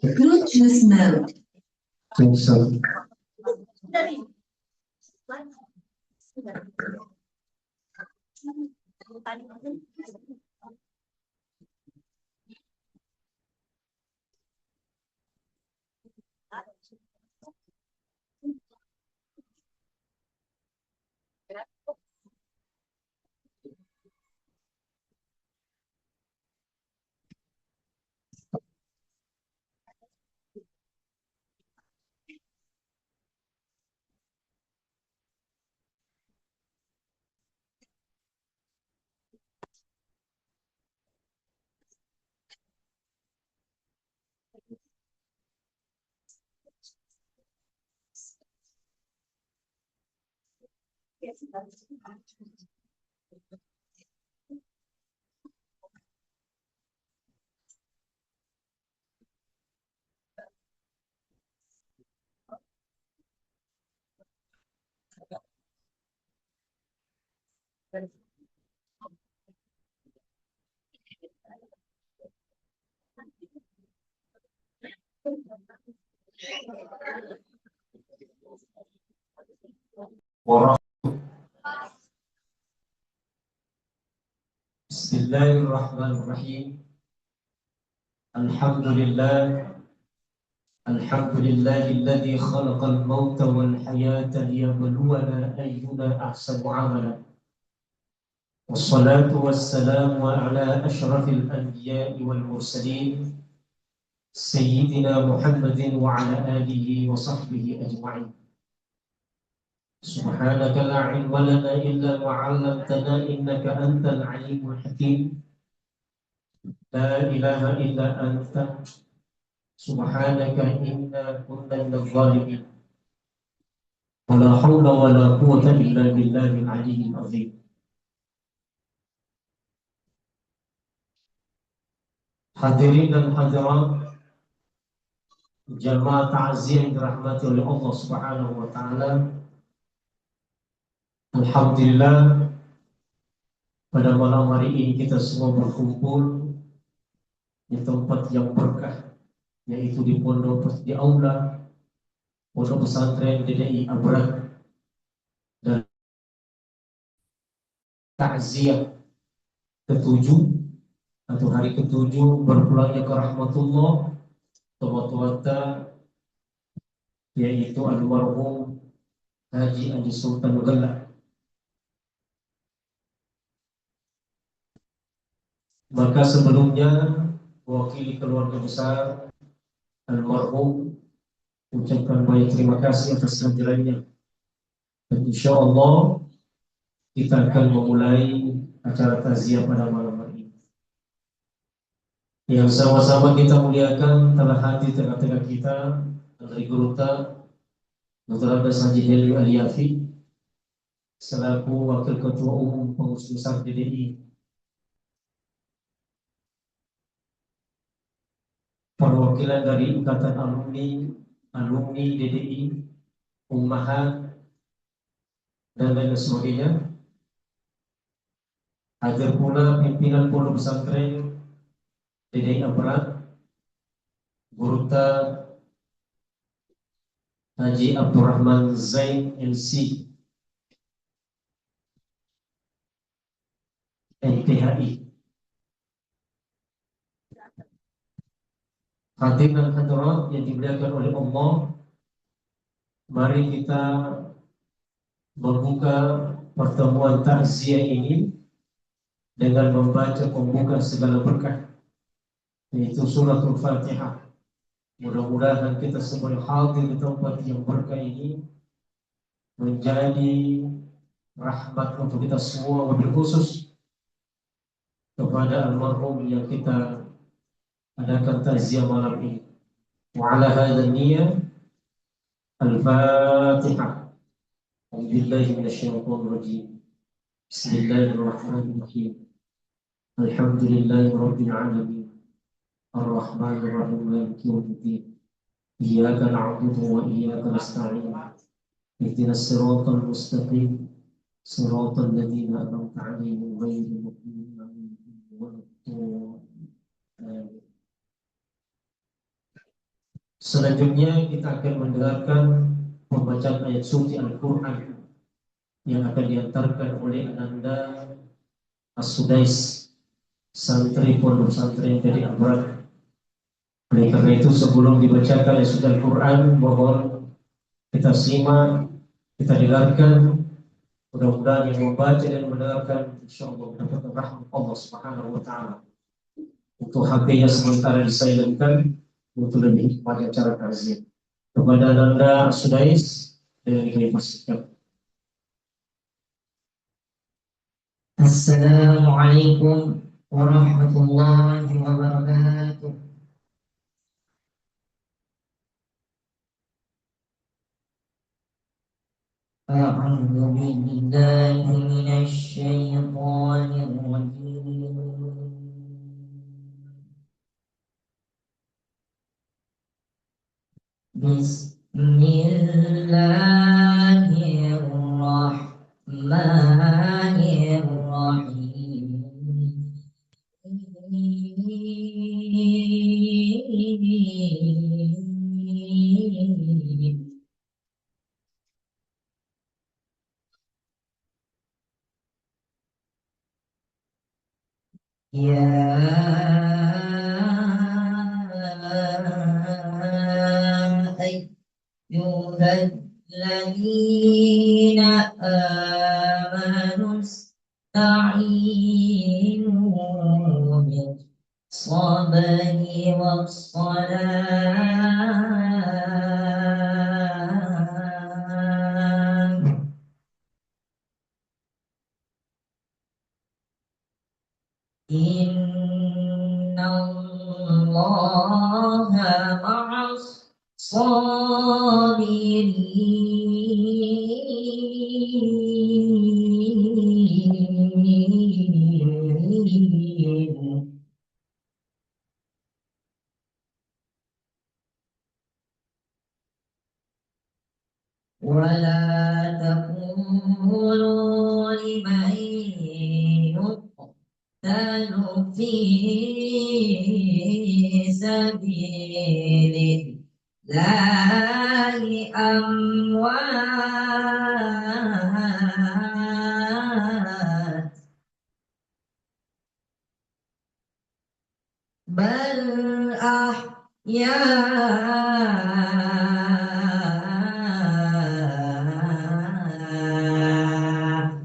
Bluetooth mode. Cancel. Bismillahirrahmanirrahim. Alhamdulillah الحمد لله الذي خلق الموت والحياة ليبلونا أينا أحسن عملا، والصلاة والسلام على أشرف الأنبياء والمرسلين سيدنا محمد وعلى آله وصحبه أجمعين. سبحانك لا علم لنا إلا ما علمتنا إنك أنت العليم الحكيم. لا إله إلا أنت سبحانك إنا كنا من الظالمين. ولا حول ولا قوة إلا بالله العلي العظيم. Hadirin dan hadirat jamaah ta'ziah yang dirahmati oleh Allah Subhanahu wa taala. Alhamdulillah, pada malam hari ini kita semua berkumpul di tempat yang berkah, yaitu di di aula Pondok Pesantren DDI Abrak, dan takziah ketujuh atau hari ketujuh berpulangnya ke rahmatullah Tawata, yaitu almarhum Haji Adi Sultan Gala. Maka sebelumnya mewakili keluarga besar almarhum ucapkan banyak terima kasih atas kehadirannya, dan insya Allah kita akan memulai acara takziah pada malam hari ini. Yang sama-sama kita muliakan telah hadir tengah-tengah kita dari Guruta Dr. Abdas Haji Helio Aliafi selaku Wakil Ketua Umum Pengurus Besar DDI, perwakilan dari Ikatan Alumni DDI, Ummahat, dan lain sebagainya. Hadir pula pimpinan Pondok Pesantren DDI Abrak, Guruta Haji Abdurrahman Zain LC NPHI. Hadirin dan hadirat yang dimuliakan oleh Allah, mari kita membuka pertemuan takziah ini dengan membaca pembuka segala berkah, yaitu suratul Fatihah. Mudah-mudahan kita semua yang hadir di tempat yang berkah ini menjadi rahmat untuk kita semua, wabil khusus kepada almarhum yang kita adakan takziah malam ini. Wa ala hadha niyyah al-Fatihah. A'udzubillahi minasyaitonir rajim. Bismillahirrahmanirrahim. Alhamdulillahirabbil alamin. Ar-Rahmanir Rahim, Maliki yaumiddin. Iyyaka na'budu wa iyyaka nasta'in. Ihdinas siratal mustaqim. Siratal ladzina an'amta 'alaihim ghairil maghdubi 'alaihim waladdallin. Selanjutnya kita akan mendengarkan pembacaan ayat suci Al-Quran yang akan diantarkan oleh Ananda As-Sudais, santri Pondok Pesantren dari Abrak. Oleh karena itu, sebelum dibacakan ayat suci Al-Quran, mohon kita simak, kita dengarkan. Mudah-mudahan yang membaca dan mendengarkan insyaallah mendapatkan rahmat Allah Subhanahu wa taala. Untuk HP-nya sementara disilentkan untuk lebih pada cara takziah. Kepada Ananda Sudais dengan dipersilakan. Assalamualaikum warahmatullahi wabarakatuh. A'udzu billahi minasy syaithanir rajim. Bismillahirrahmanirrahim. Ya الذين آمنوا استعينوا بالصبر والصلاة إن الله مع الصابرين ولا تقولوا لمن يقتل في سبيل الله أموات بل أحياء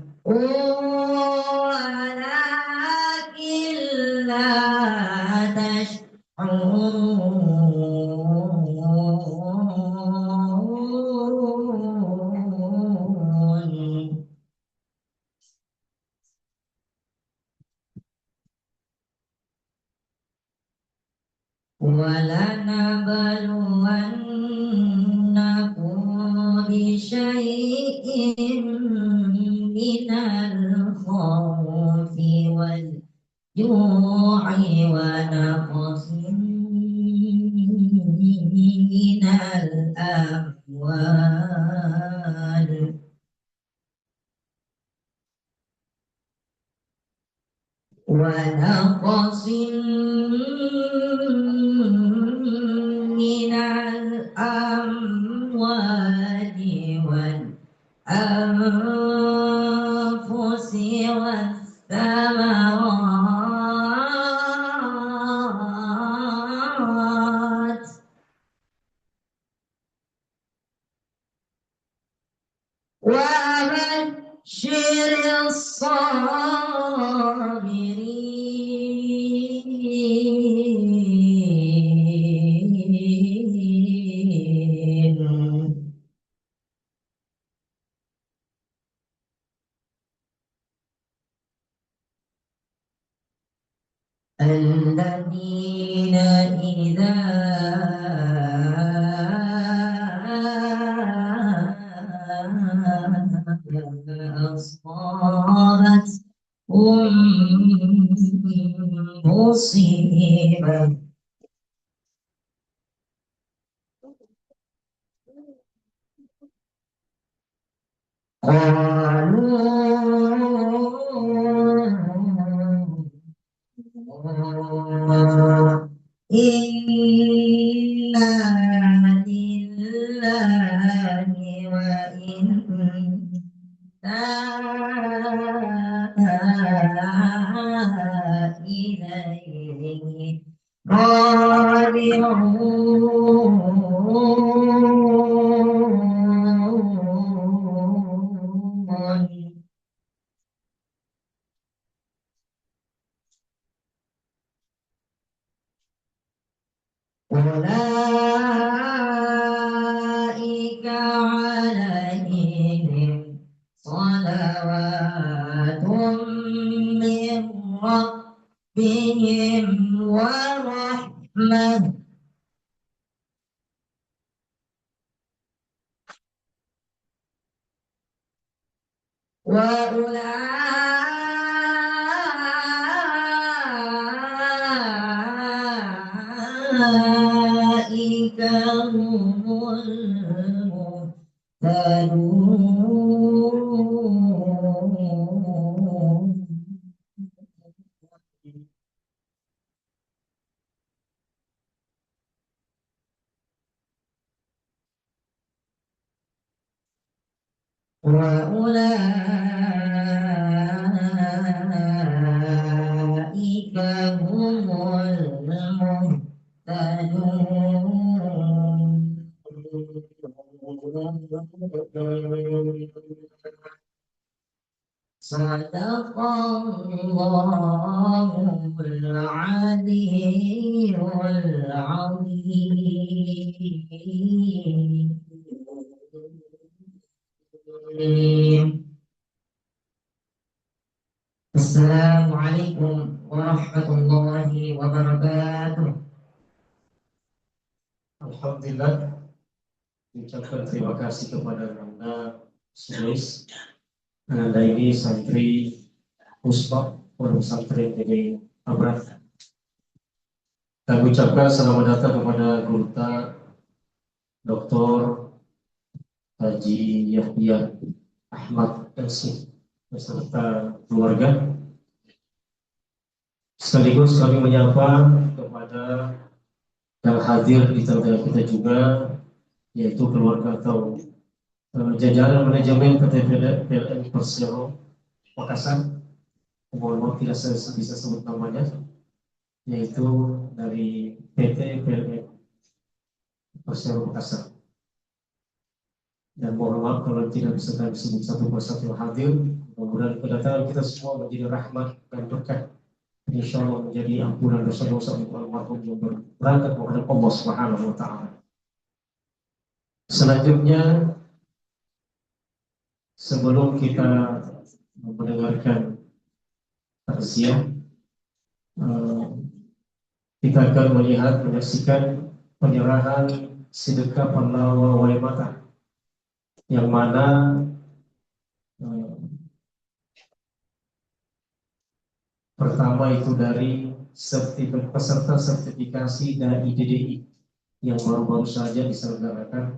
ولكن لا تشعرون ولنبلونكم بشيء من الخوف والجوع ونقص من الأموال ونقص من الأموال والأنفس والثمرات وبشر الصابرين الذين إذا أصابتهم مصيبة قالوا إنا لله وإنا إليه راجعون أولئك عليهم صلوات من ربهم ورحمة وأولئك هم المهتدون وأولئك هم المهتدون صدق الله العلي العظيم. السلام عليكم ورحمة الله وبركاته. Alhamdulillah, ucapkan terima kasih kepada Anda Sulis. Anda ini santri Puspa Pondok Pesantren dari Abrat. Dan ucapkan selamat datang kepada Gurta Dr. Haji Yahya Ahmad Elsih beserta keluarga. Sekaligus kami menyapa kepada yang hadir di tengah kita juga, yaitu keluarga atau jajaran manajemen PT PLN Persero Makassar. Mohon maaf tidak saya bisa sebut namanya, yaitu dari PT PLN Persero Makassar. Dan mohon maaf kalau tidak bisa kami sebut satu persatu hadir. Mudah-mudahan kedatangan kita semua menjadi rahmat dan berkah, insya Allah menjadi ampunan dosa-dosa untuk almarhum yang berangkat menghadap Allah Subhanahu wa Ta'ala. Selanjutnya, sebelum kita mendengarkan takziah, kita akan menyaksikan penyerahan sedekah pahlawan wali mata, yang mana pertama itu dari peserta sertifikasi dari DDI yang baru-baru saja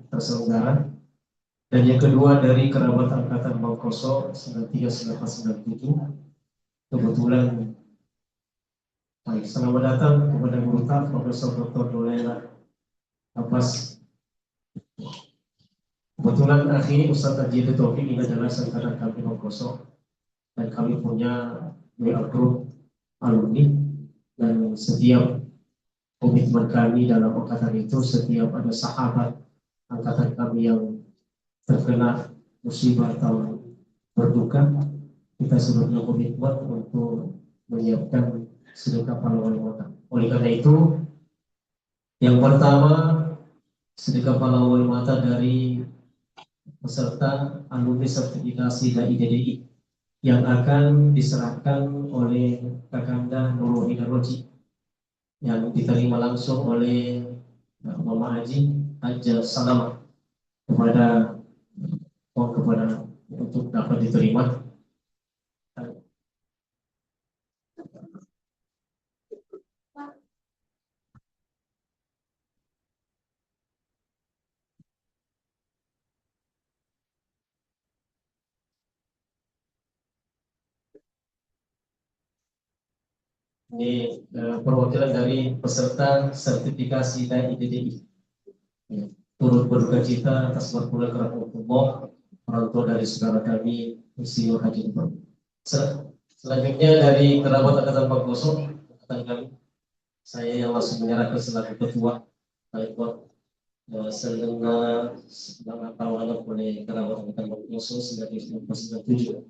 terselenggara, dan yang kedua dari kerabat angkatan Bangkoso 939897. Kebetulan, baik, selamat datang kepada Guru Taf Profesor Dr. Dolela Abbas. Kebetulan akhi Ustadz Haji Taufik ini adalah angkatan kami Bangkoso, dan kami punya WA group alumni, dan setiap komitmen kami dalam angkatan itu, setiap ada sahabat angkatan kami yang terkena musibah atau berduka, kita sebetulnya komitmen untuk menyiapkan sedekah pahlawan wali. Oleh karena itu, yang pertama sedekah pahlawan mata dari peserta alumni sertifikasi dari DDI yang akan diserahkan oleh Kakanda Nurul Hidaroji, yang diterima langsung oleh Mama Haji Haja Salamah kepada untuk dapat diterima. Ini perwakilan dari peserta sertifikasi dari DDI. Turut berduka cita atas berpulang kerana Allah orang tua dari saudara kami Insinyur Haji Umar. Selanjutnya dari kerabat angkatan Bangkoso, angkatan kami, saya yang langsung menyerahkan selaku ketua Baikot selenggara tawanan oleh kerabat angkatan Bangkoso 1997.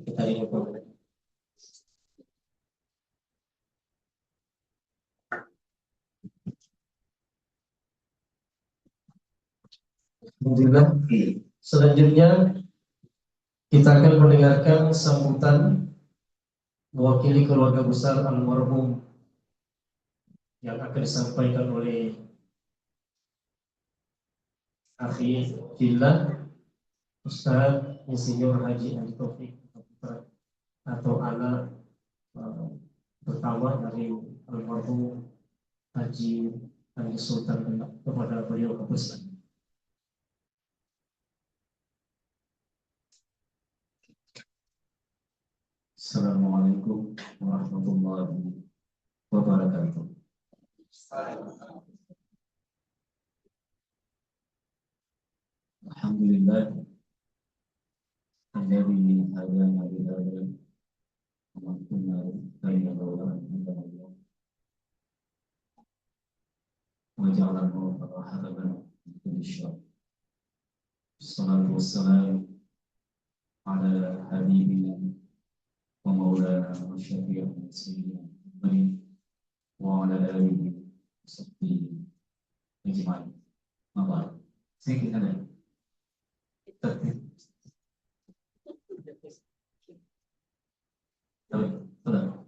Kita rindu. Alhamdulillah. Selanjutnya kita akan mendengarkan sambutan mewakili keluarga besar almarhum yang akan disampaikan oleh Akhi Fillah Ustaz Insinyur Haji Andi Taufik atau anak pertama dari almarhum Haji Andi Sultan, kepada beliau kepesan. Assalamualaikum warahmatullahi wabarakatuh. Alhamdulillah, alladzi hadana li hadza wa ma kunna linahtadiya wa ja'alna rahmatan lil Wassalatu wassalamu ala habibina wa maulana wa syafi'ina sayyidina Muhammadin wa ala alihi wa sahbihi ajma'in. Apa? Sedikit ada. Sudah.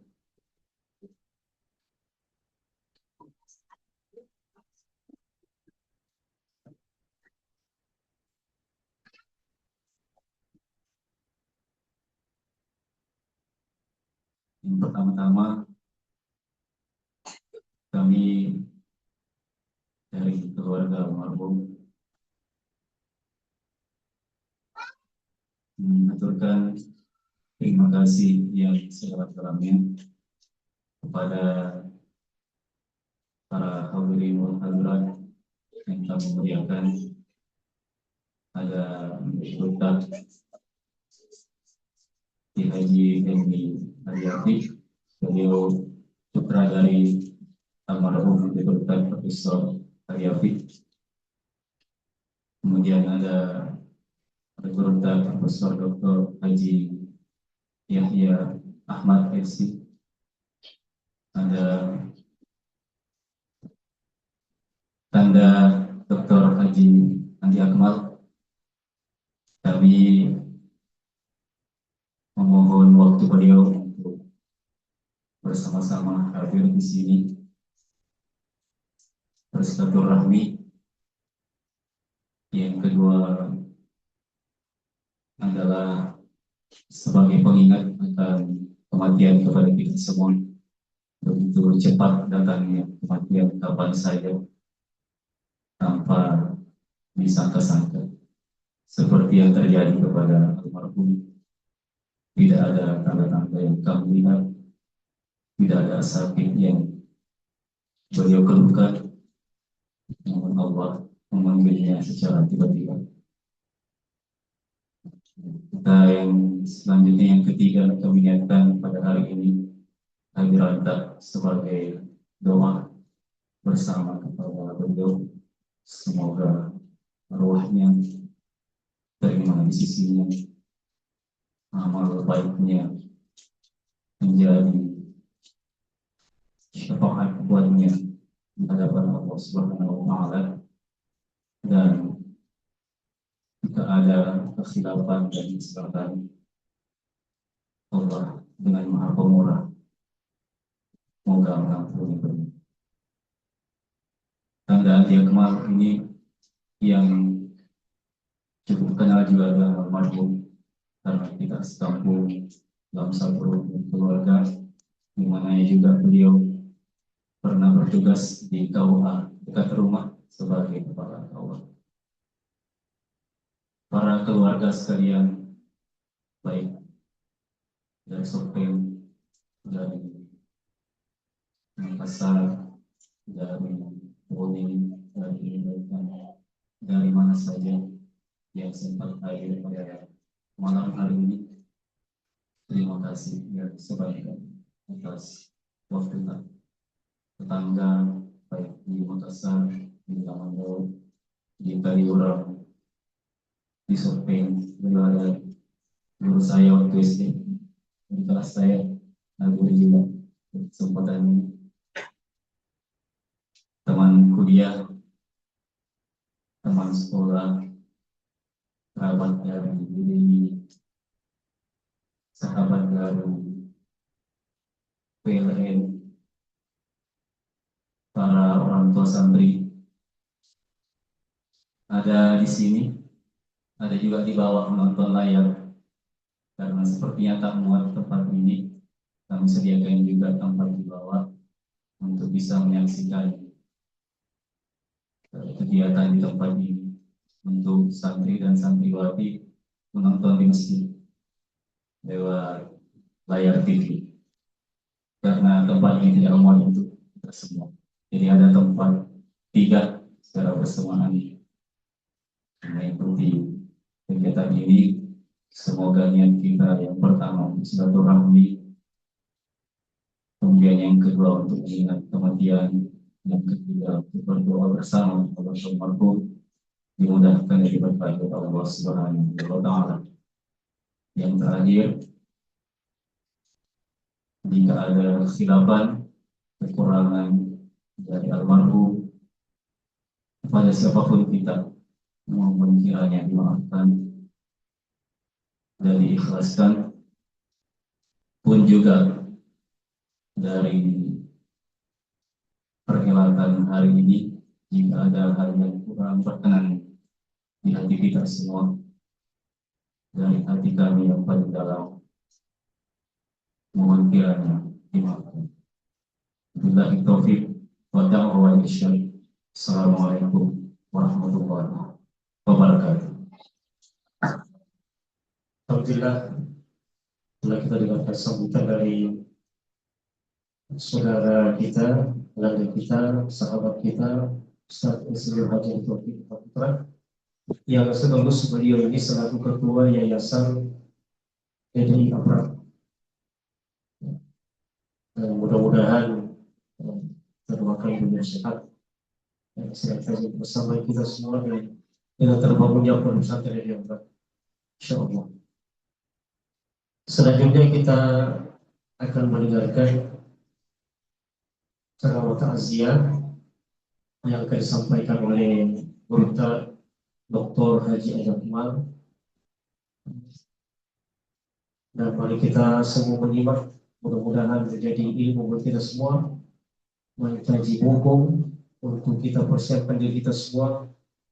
Yang pertama-tama kami dari keluarga almarhum mengaturkan terima kasih yang sedalam-dalamnya kepada para hadirin wal hadirat yang kami muliakan. Ada Ustaz Ki Haji Emi Haryati, beliau putra dari almarhum Dr. Profesor Haryati. Kemudian ada Dr. Profesor Dr. Haji Yahya Ahmad FC. Ada tanda Dr. Haji Andi Akmal. Kami memohon waktu beliau untuk bersama-sama hadir di sini bersilaturahmi. Yang kedua adalah sebagai pengingat akan kematian kepada kita semua. Begitu cepat datangnya kematian kapan saja tanpa disangka-sangka, seperti yang terjadi kepada almarhum. Tidak ada tanda-tanda yang kami lihat, tidak ada sakit yang beliau keluhkan, namun Allah memanggilnya secara tiba-tiba. Kita yang selanjutnya, yang ketiga, kami niatkan pada hari ini hadirat sebagai doa bersama kepada beliau. Semoga arwahnya terima di sisinya, amal baiknya menjadi syafaat buatnya di hadapan Allah Subhanahu wa Ta'ala. Dan jika ada kekhilafan dan kesalahan, Allah dengan Maha Pemurah moga mengampuni beliau. Tanda Andi Akmal ini yang cukup kenal juga dengan almarhum, karena kita sekampung dalam satu keluarga, di mana juga beliau pernah bertugas di KUA dekat rumah sebagai kepala KUA. Para keluarga sekalian, baik dari Sopeng, dari Makassar, dari Boni, dari mana saja yang sempat hadir pada malam hari ini, terima kasih yang sebanyak atas waktu tetangga, baik di Makassar, di Lamandau, di Kaliurang, di Sopeng, ada guru saya waktu SD di kelas saya, guru juga kesempatan ini, teman kuliah, teman sekolah, sahabat dari diri, sahabat dari PLN, para orang tua santri ada di sini, ada juga di bawah menonton layar. Karena sepertinya tak muat tempat ini, kami sediakan juga tempat di bawah untuk bisa menyaksikan kegiatan di tempat ini untuk santri dan santriwati menonton di masjid lewat layar TV. Karena tempat ini tidak muat untuk kita semua, jadi ada tempat 3 secara bersamaan mengikuti kegiatan ini. Semoga niat kita yang pertama untuk silaturahmi, kemudian yang kedua untuk mengingat kematian, yang ketiga untuk berdoa bersama kepada almarhum, dimudahkan dan diberkahi oleh Allah Subhanahu wa Ta'ala. Yang terakhir, jika ada khilafan, kekurangan dari almarhum kepada siapapun kita, mohon kiranya dimaafkan dan diikhlaskan, pun juga dari perhelatan hari ini, jika ada hal yang kurang berkenan di hati kita semua, dari hati kami yang paling dalam, mohon kiranya dimaafkan. Billahi taufiq wa da'wa isyari. Assalamualaikum warahmatullahi wabarakatuh. Alhamdulillah, telah kita dengarkan sambutan dari saudara kita, keluarga kita, sahabat kita, Ustaz Insinyur Haji Taufik Putra, yang sekaligus beliau ini selaku ketua Yayasan PDI Aprak. Mudah-mudahan terdoakan dunia sehat dan kesehatan bersama kita semua dan dengan terbangunnya pondok pesantren yang baik, insyaallah. Selanjutnya kita akan mendengarkan ceramah takziah yang akan disampaikan oleh Burta Dr. Haji Adam Iqbal. Dan mari kita semua menyimak, mudah-mudahan menjadi ilmu bagi kita semua, mengkaji buku untuk kita persiapkan diri kita semua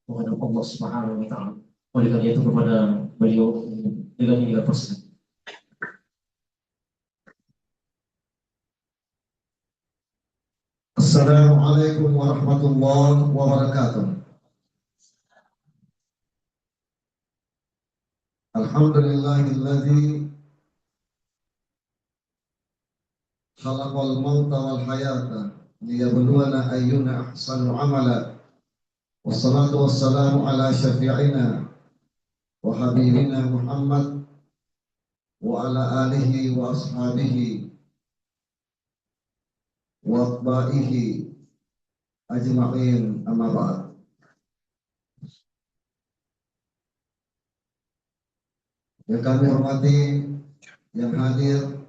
menghadap Allah Subhanahu wa Ta'ala. Oleh karena itu kepada beliau dengan ini persilakan. Assalamualaikum warahmatullahi wabarakatuh. Alhamdulillahilladzi khalaqal mauta wal hayata liyabluwana ayyuna ahsanu amala. Wassalatu wassalamu ala syafi'ina wa habibina Muhammad wa ala alihi wa ashabihi wa atba'ihi ajma'in, amma ba'd. Yang kami hormati, yang hadir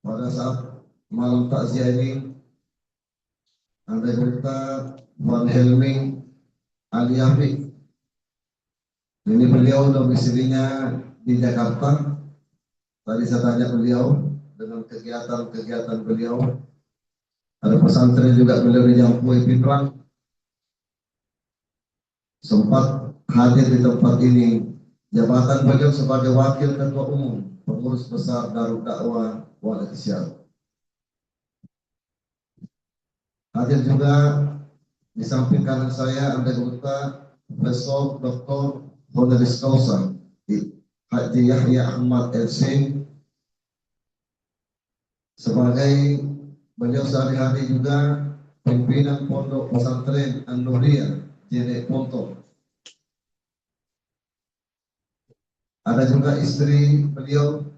pada saat malam takziah ini, Anda berita Van Helming Aliafi. Ini beliau domisilinya di Jakarta. Tadi saya tanya beliau dengan kegiatan-kegiatan beliau. Ada pesantren juga beliau di Jampui Pinrang. Sempat hadir di tempat ini. Jabatan beliau sebagai Wakil Ketua Umum Pengurus Besar Darul Dakwah Wal Irsyad. Hadir juga di samping kanan saya Anda berita Profesor Dr. Honoris Causa Haji Yahya Ahmad LC, sebagai beliau sehari-hari juga pimpinan Pondok Pesantren An-Nuriyah Jene Ponto. Ada juga istri beliau,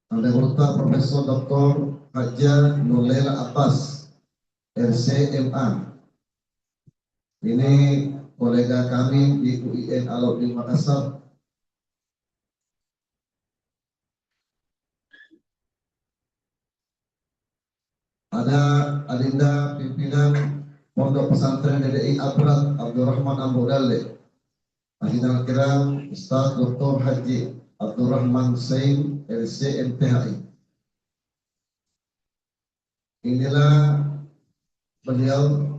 Anda berita Profesor Dr. Haja Nurlela Abbas LCMA. Ini kolega kami di UIN Alauddin Makassar. Ada adinda pimpinan Pondok Pesantren DDI Aprak Abdurrahman Ambodale. Hadirin kiram, Ustaz Dr. Haji Abdurrahman Sain LCMTHI. Inilah beliau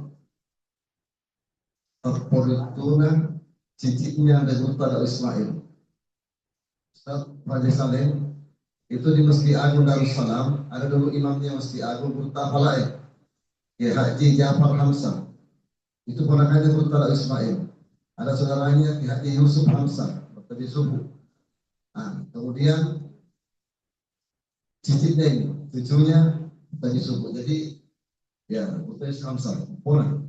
Terpolituna cicitnya dari Ustaz Ismail. Ustaz Haji Salim itu di Masjid Agung Darussalam, ada dulu imamnya Masjid Agung Burta Falaih, ya Haji Ja'far Hamzah. Itu ponakannya Burta Ismail. Ada saudaranya Ki Haji Yusuf Hamzah, bertadi subuh. Nah, kemudian cicitnya ini, cucunya bertadi subuh. Jadi ya bertadi Hamzah, ponah.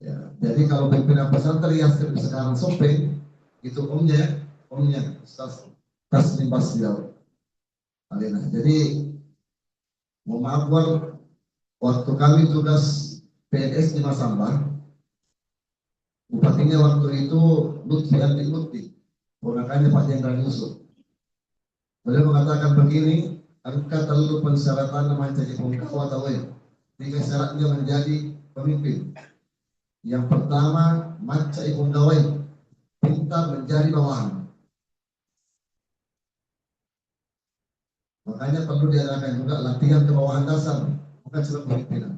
Ya, jadi kalau pimpinan pesantren yang sekarang Sope itu omnya Ustaz Taslim Basdial Alina. Jadi mohon maaf waktu kami tugas PNS di Masamba, Bupatinya waktu itu Lutfi Andi Lutfi, ponakannya Pak Jenderal Yusuf. Beliau mengatakan begini, angka terlalu persyaratan menjadi penggawa atau tiga syaratnya menjadi pemimpin. Yang pertama, maca penggawa, pintar menjadi bawahan. Makanya perlu diadakan juga latihan kebawahan dasar, bukan cuma pemimpinan.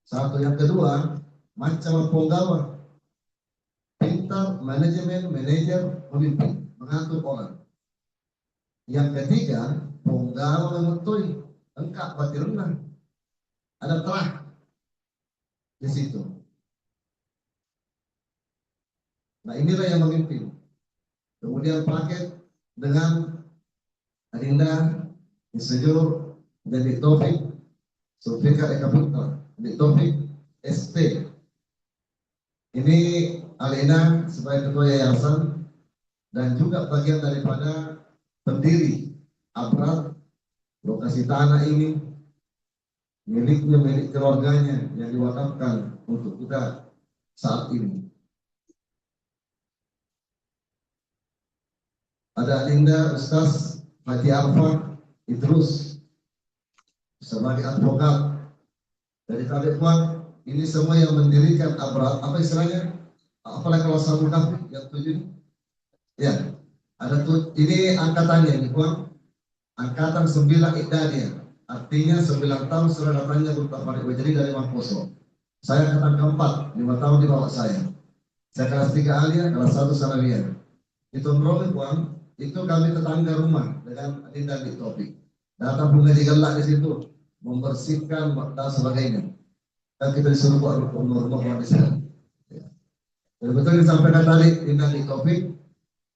Satu, yang kedua, macam penggawa, pintar manajemen, manajer, pemimpin, mengatur orang. Yang ketiga, penggawa mengetahui, engkau berarti rendah, ada terah di situ. Nah, inilah yang memimpin. Kemudian paket dengan Adinda, Insinyur, Dedik Taufik, Sulfikar Eka Putra, Dedik Taufik, SP. Ini Alina sebagai ketua yayasan dan juga bagian daripada pendiri Abrar. Lokasi tanah ini miliknya, milik keluarganya yang diwakafkan untuk kita saat ini. Ada Adinda Ustaz Haji Arfa Idrus sebagai advokat dari Kabupaten. Ini semua yang mendirikan Abrar, apa istilahnya? Apalagi kalau satu kafir yang 7 ya, ada tuh, ini angkatannya ini Bang. Angkatan 9 Idania, artinya 9 tahun sudah datangnya bertafarik jadi dari Mangposo. Saya angkatan keempat, 5 tahun di bawah saya. Saya kelas 3 alia, kelas 1 sanawiyah. Itu Bro Bang, itu kami tetangga rumah dengan Adinda di Topik. Datang bunga digelak di situ, membersihkan dan sebagainya. Dan kita disuruh buat rumah di sana. Betul disampaikan tadi Adinda di Topik.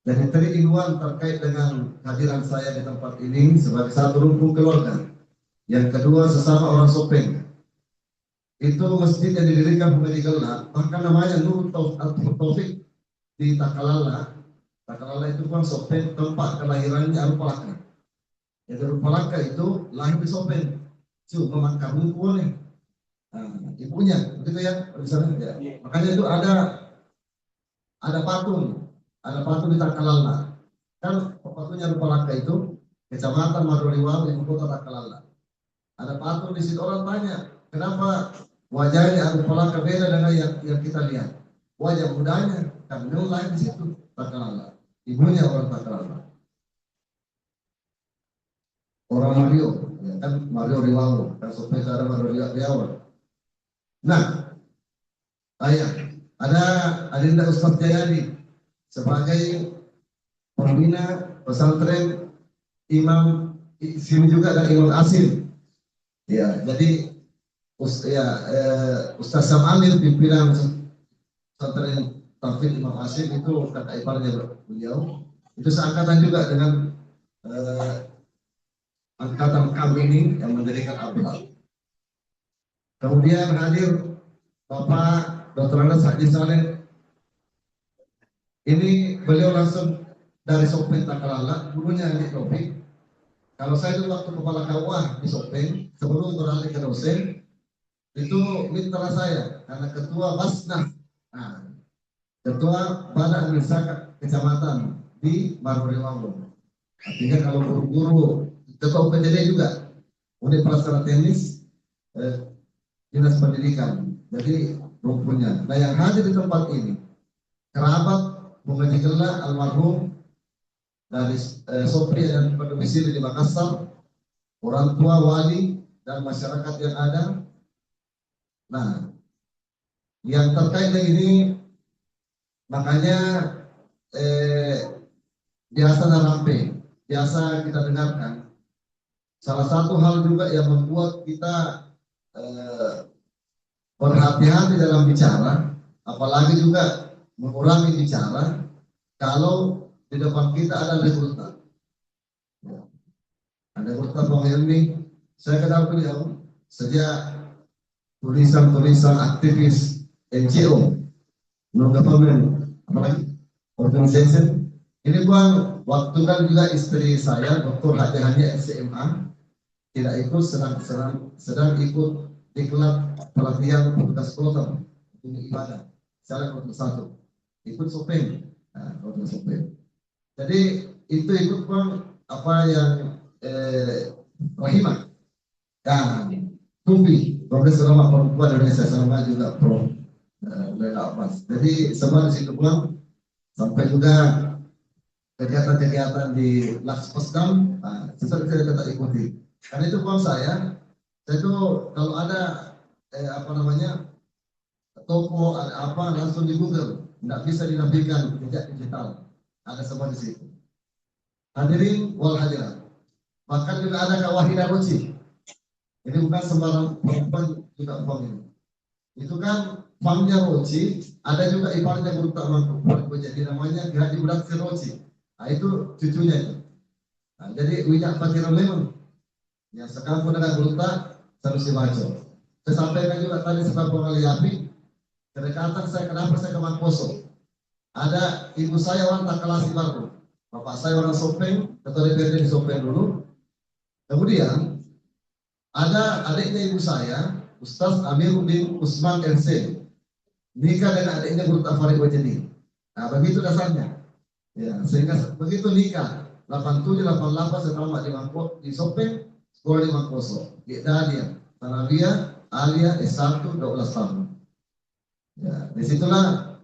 Dan tadi iluan terkait dengan kehadiran saya di tempat ini sebagai satu rumpun keluarga. Yang kedua, sesama orang Sopeng. Itu masjid yang didirikan Bunga Digelak, bahkan namanya Nur Taufik di Takalala. Takalala itu kan Sopeng, tempat kelahirannya Arupalaka. Jadi Arupalaka itu lahir di Sopeng. Cuma makam itu boleh. Nah, ibunya, begitu ya, ya. Makanya itu ada patung. Ada patung di Takalala. Kan patungnya Arupalaka itu Kecamatan Madoliwau, ibu kota Takalala. Ada patung di situ, orang tanya, kenapa wajahnya Arupalaka beda dengan yang kita lihat? Wajah mudanya, karena lahir di situ Takalala. Ibunya orang Takalala. Orang Mario, ya kan Mario Riwau, kan sampai sekarang Mario Riwau. Nah, ada Adinda Ustaz Jayadi sebagai pembina pesantren Imam sini juga ada Imam Asim. Ya, jadi Ustaz Sam Amir pimpinan pesantren Taufik Imam Asim itu kakak iparnya beliau. Itu seangkatan juga dengan angkatan kami ini yang mendirikan Abrar. Kemudian hadir Bapak Dr. Anas Haji Saleh. Ini beliau langsung dari Sopeng Takalala, dulunya di Topik. Kalau saya dulu waktu kepala KUA di Sopeng, sebelum beralih ke dosen, itu mitra saya karena ketua Basnah, ketua Badan Administrasi Kecamatan di Maruriwango. Artinya kalau guru-guru, ketua UPTD juga, unit pelaksana teknis, dinas pendidikan. Jadi rumpunya. Nah, yang hadir di tempat ini kerabat Bunga Digelak almarhum dari Sopri dan berdomisili di Makassar, orang tua, wali, dan masyarakat yang ada. Nah, yang terkait dengan ini, makanya biasa narampe, biasa kita dengarkan. Salah satu hal juga yang membuat kita berhati-hati dalam bicara, apalagi juga mengurangi bicara kalau di depan kita ada rekrutan. Ada rekrutan Bang Helmi, saya kenal beliau sejak tulisan-tulisan aktivis NGO, non-government, apalagi organization. Ini Bang, waktu kan juga istri saya, Dr. Haji SMA, tidak ikut sedang ikut di klub pelatihan petugas kloter ini ibadah. Secara kloter 1 ikut sopeng, kloter sopeng. Jadi itu ikut pun apa yang Rahimah dan Tumpi, Profesor Ramah Perempuan Indonesia sama juga Prof. Lela Abbas. Jadi semua di situ pun sampai juga kegiatan-kegiatan di Laksposdam, sesuatu kita tetap ikuti. Karena itu pun saya itu kalau ada apa namanya toko ada apa langsung di Google, tidak bisa dinafikan jejak digital, ada semua di situ. Hadirin wal hadirat, bahkan juga ada Kak Wahida Roci. Ini bukan sembarang perempuan juga uang ini. Itu kan Famnya Roci, ada juga iparnya Burta Mangkuk, jadi namanya Haji Budak Roci. Nah, itu cucunya itu. Nah, jadi Wijak Fatira memang yang sekampung dengan Burta harus dibaca. Saya sampaikan juga tadi setelah pengali api, kedekatan saya kenapa saya ke Mangkoso. Ada ibu saya orang Takalasi baru, bapak saya orang Sopeng, ketua DPRD di Sopeng dulu. Kemudian ada adiknya ibu saya, Ustaz Amiruddin Usman LC, nikah dengan adiknya Burta Farid Wajeni. Nah, begitu dasarnya. Ya, sehingga begitu nikah 87 88 saya tamat di Sopeng, sekolah di Mangkoso, di Dalia, Tanabia, Alia S1 12 tahun. Ya, disitulah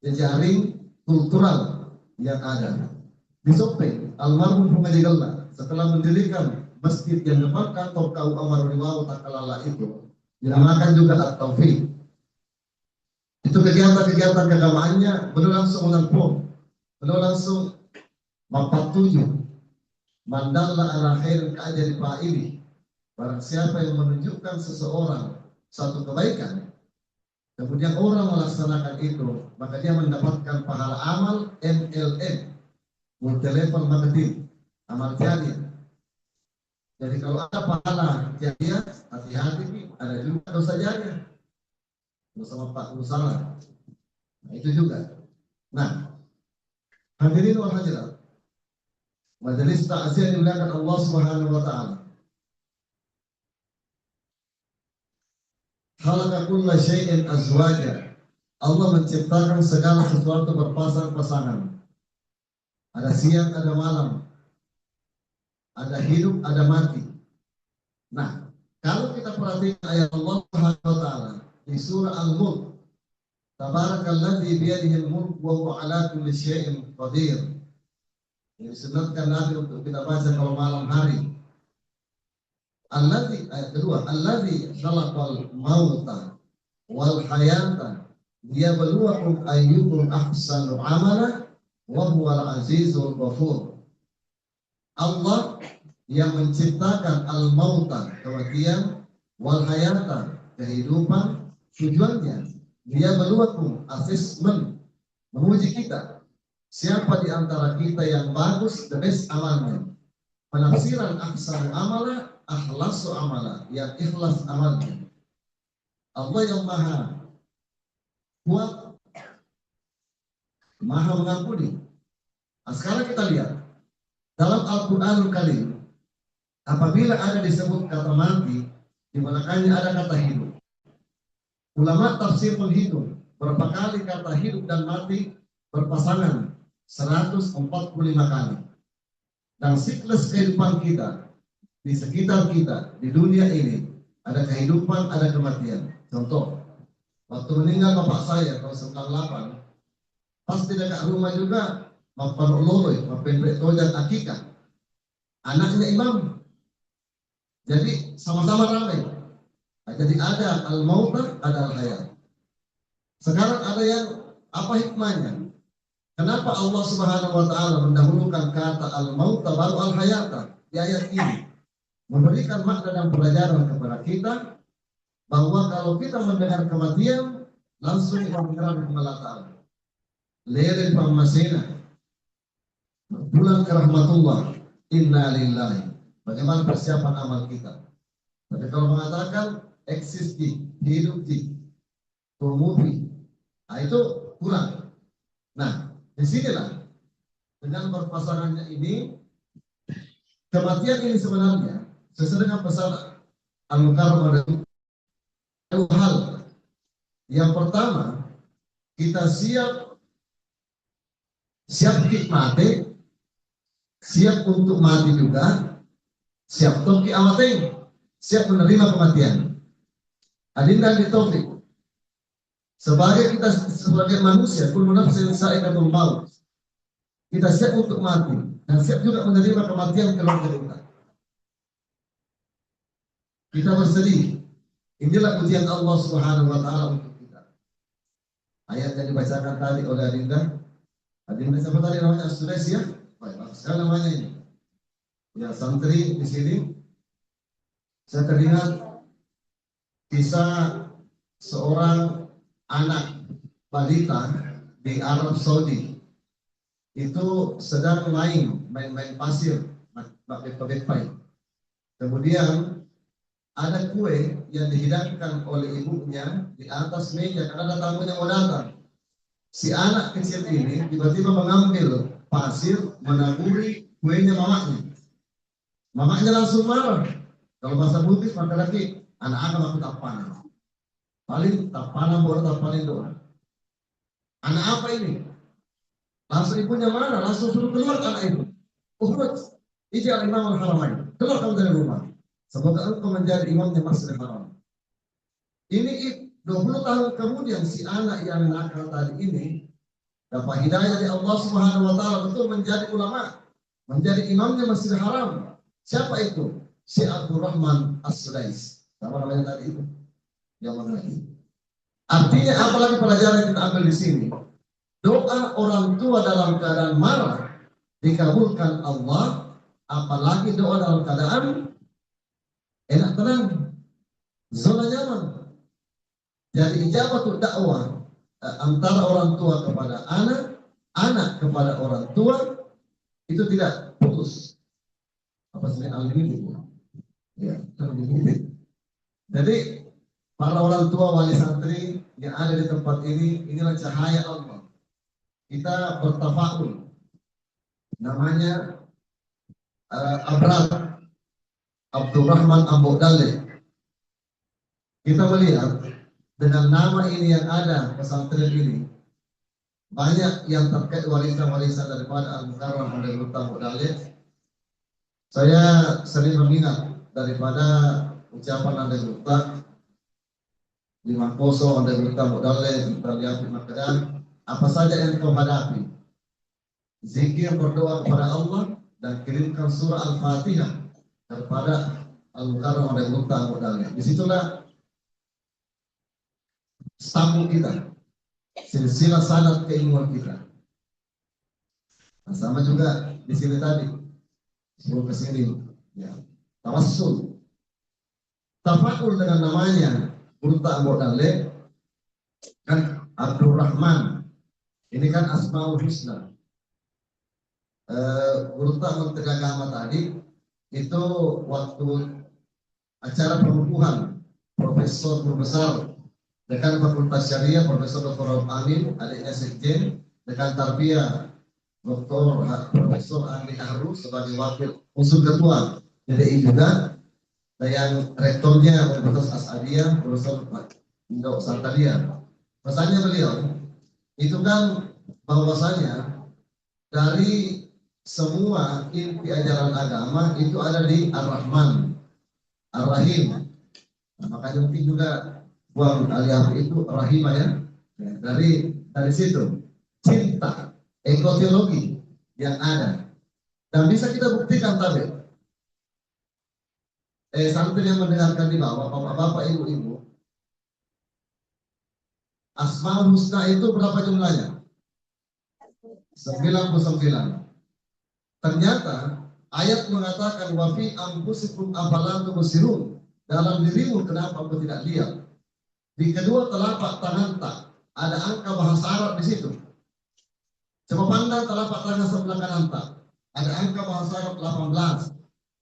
jejaring kultural yang ada. Di Sopeng, almarhum Pengaji Gella setelah mendirikan masjid yang depan kantor KUA Maruniwau Takalala itu dinamakan juga At-Taufiq. Itu kegiatan-kegiatan keagamaannya belum langsung menampung, belum langsung 47 mandalla ala khair ka'ajari fa'ili. Barang siapa yang menunjukkan seseorang satu kebaikan, kemudian orang melaksanakan itu, maka dia mendapatkan pahala amal MLM, multi-level marketing, amal jariah. Jadi kalau ada pahala jariah, hati-hati nih, ada juga dosa jariah, bersama Pak Musala. Nah, itu juga. Nah, hadirin wal hadirat, majelis takziah dimuliakan Allah Subhanahu wa taala. Khalaqa kulla syai'in azwaja. Allah menciptakan segala sesuatu berpasang-pasangan. Ada siang, ada malam. Ada hidup, ada mati. Nah, kalau kita perhatikan ayat Allah Subhanahu wa taala di surah Al-Mulk, Tabarakalladzi biyadihil mulk wa huwa ala kulli syai'in qadir. Ini disunatkan Nabi untuk kita baca kalau malam hari. Alladzi, ayat kedua, alladzi khalaqal mauta wal hayata liyabluwakum ayyukum ahsanu amala wa huwal azizul ghafur. Allah yang menciptakan al-mauta, kematian, wal hayata, kehidupan, tujuannya dia berluakum, asesmen, menguji kita. Siapa di antara kita yang bagus, the best amalnya. Penafsiran ahsanu amala, akhlasu amala, yang ikhlas amalnya. Allah yang maha kuat, maha mengampuni. Nah, sekarang kita lihat dalam Al-Quranul Karim, apabila ada disebut kata mati, di belakangnya ada kata hidup. Ulama tafsir menghitung berapa kali kata hidup dan mati berpasangan, 145 kali. Dan siklus kehidupan kita di sekitar kita di dunia ini ada kehidupan, ada kematian. Contoh, waktu meninggal bapak saya tahun 98, pas di dekat rumah juga bapak Loloy, bapak Pendek Tojak Akikah, anaknya imam. Jadi sama-sama ramai. Nah, jadi ada al-mautah, ada al-hayat. Sekarang ada yang apa hikmahnya? Kenapa Allah Subhanahu wa taala mendahulukan kata al-mautah baru al-hayata di ayat ini? Memberikan makna dan pelajaran kepada kita bahwa kalau kita mendengar kematian langsung mengenal kepada Allah. Lere pamasina. Pulang ke rahmatullah. Inna lillahi. Bagaimana persiapan amal kita? Tapi kalau mengatakan eksisti, hidup di, tumbuhi, nah itu kurang. Nah, disinilah dengan berpasangannya ini, kematian ini sebenarnya sesuai dengan pesan Al-Mukarram ada dua hal Yang pertama, kita siap mati, siap untuk mati juga, siap toki amating, siap menerima kematian. Adinda di topik. Sebagai manusia, kullu nafsin sa'iqatul maut. Kita siap untuk mati dan siap juga menerima kematian kalau kita. Kita bersedih. Inilah ujian Allah Subhanahu wa taala untuk kita. Ayat yang dibacakan tadi oleh Adinda. Adinda siapa tadi namanya? Sudais ya? Baik, sekarang namanya ini. Ya, santri di sini. Saya teringat kisah seorang anak balita di Arab Saudi. Itu sedang main pasir, pakai pai. Kemudian ada kue yang dihidangkan oleh ibunya di atas meja karena ada tamu yang mau datang. Si anak kecil ini tiba-tiba mengambil pasir, menaburi kuenya mamanya. Mamanya langsung marah. Kalau bahasa Buddhis maka lagi anak-anak aku tak panah. Paling tak panah boleh tak paling doa. Anak apa ini? Langsung ibunya marah, langsung suruh keluar anak itu. Ukhruj, ij'al imam al-haramain. Keluar kamu dari rumah. Semoga engkau menjadi imamnya Masjidil Haram. Ini 20 tahun kemudian si anak yang nakal tadi ini dapat hidayah dari Allah Subhanahu wa taala betul menjadi ulama, menjadi imamnya Masjidil Haram. Siapa itu? Si Abdurrahman As-Sudais. Apa namanya tadi itu? Yang mana lagi? Artinya apalagi pelajaran yang kita ambil di sini? Doa orang tua dalam keadaan marah dikabulkan Allah, apalagi doa dalam keadaan enak tenang, zona nyaman. Jadi ijabatul dakwah antara orang tua kepada anak, anak kepada orang tua itu tidak putus. Apa sih unlimited? Ya, unlimited. Jadi para orang tua wali santri yang ada di tempat ini, inilah cahaya Allah. Kita bertafaul. Namanya Abdurrahman Abu Dalil. Kita melihat dengan nama ini yang ada pesantren ini, banyak yang terkait warisan-warisan daripada Al-Mukarram oleh Abu Dalil. Saya sering mengingat daripada ucapan Anda Muta di Mangkoso, Anda Muta Abu Dalil, kita lihat di Makedan, apa saja yang kau hadapi, zikir berdoa kepada Allah dan kirimkan surah Al-Fatihah daripada Al-Mukarram oleh Muta Abu Dalil. Disitulah sambung kita, silsilah sanad keilmuan kita. Nah, sama juga di sini tadi, sebelum ke sini, ya, tawassul, tafakul dengan namanya Murta Abu Dalil, kan Abdurrahman, ini kan Asmaul Husna. Murta Menteri Agama tadi itu waktu acara pengukuhan Profesor Besar Dekan Fakultas Syariah Profesor Dr. Amin, adiknya Sekjen, Dekan Tarbiyah Dr. Profesor Andi Ahru sebagai wakil unsur ketua DDI juga, dan yang rektornya Universitas As'adiyah Profesor Indo Santalia. Pesannya beliau itu kan bahwasanya dari semua inti ajaran agama itu ada di Ar-Rahman, Ar-Rahim. Nah, makanya mungkin juga Buang Aliyah itu rahimah ya. Dari situ cinta ekoteologi yang ada dan bisa kita buktikan tadi. Santri yang mendengarkan di bawah, bapak-bapak, ibu-ibu, Asmaul Husna itu berapa jumlahnya? 99. Ternyata ayat mengatakan wa fi anfusikum afala tubsirun, dalam dirimu kenapa engkau tidak lihat? Di kedua telapak tangan tak ada angka bahasa Arab di situ. Coba pandang telapak tangan sebelah kanan tak, ada angka bahasa Arab 18.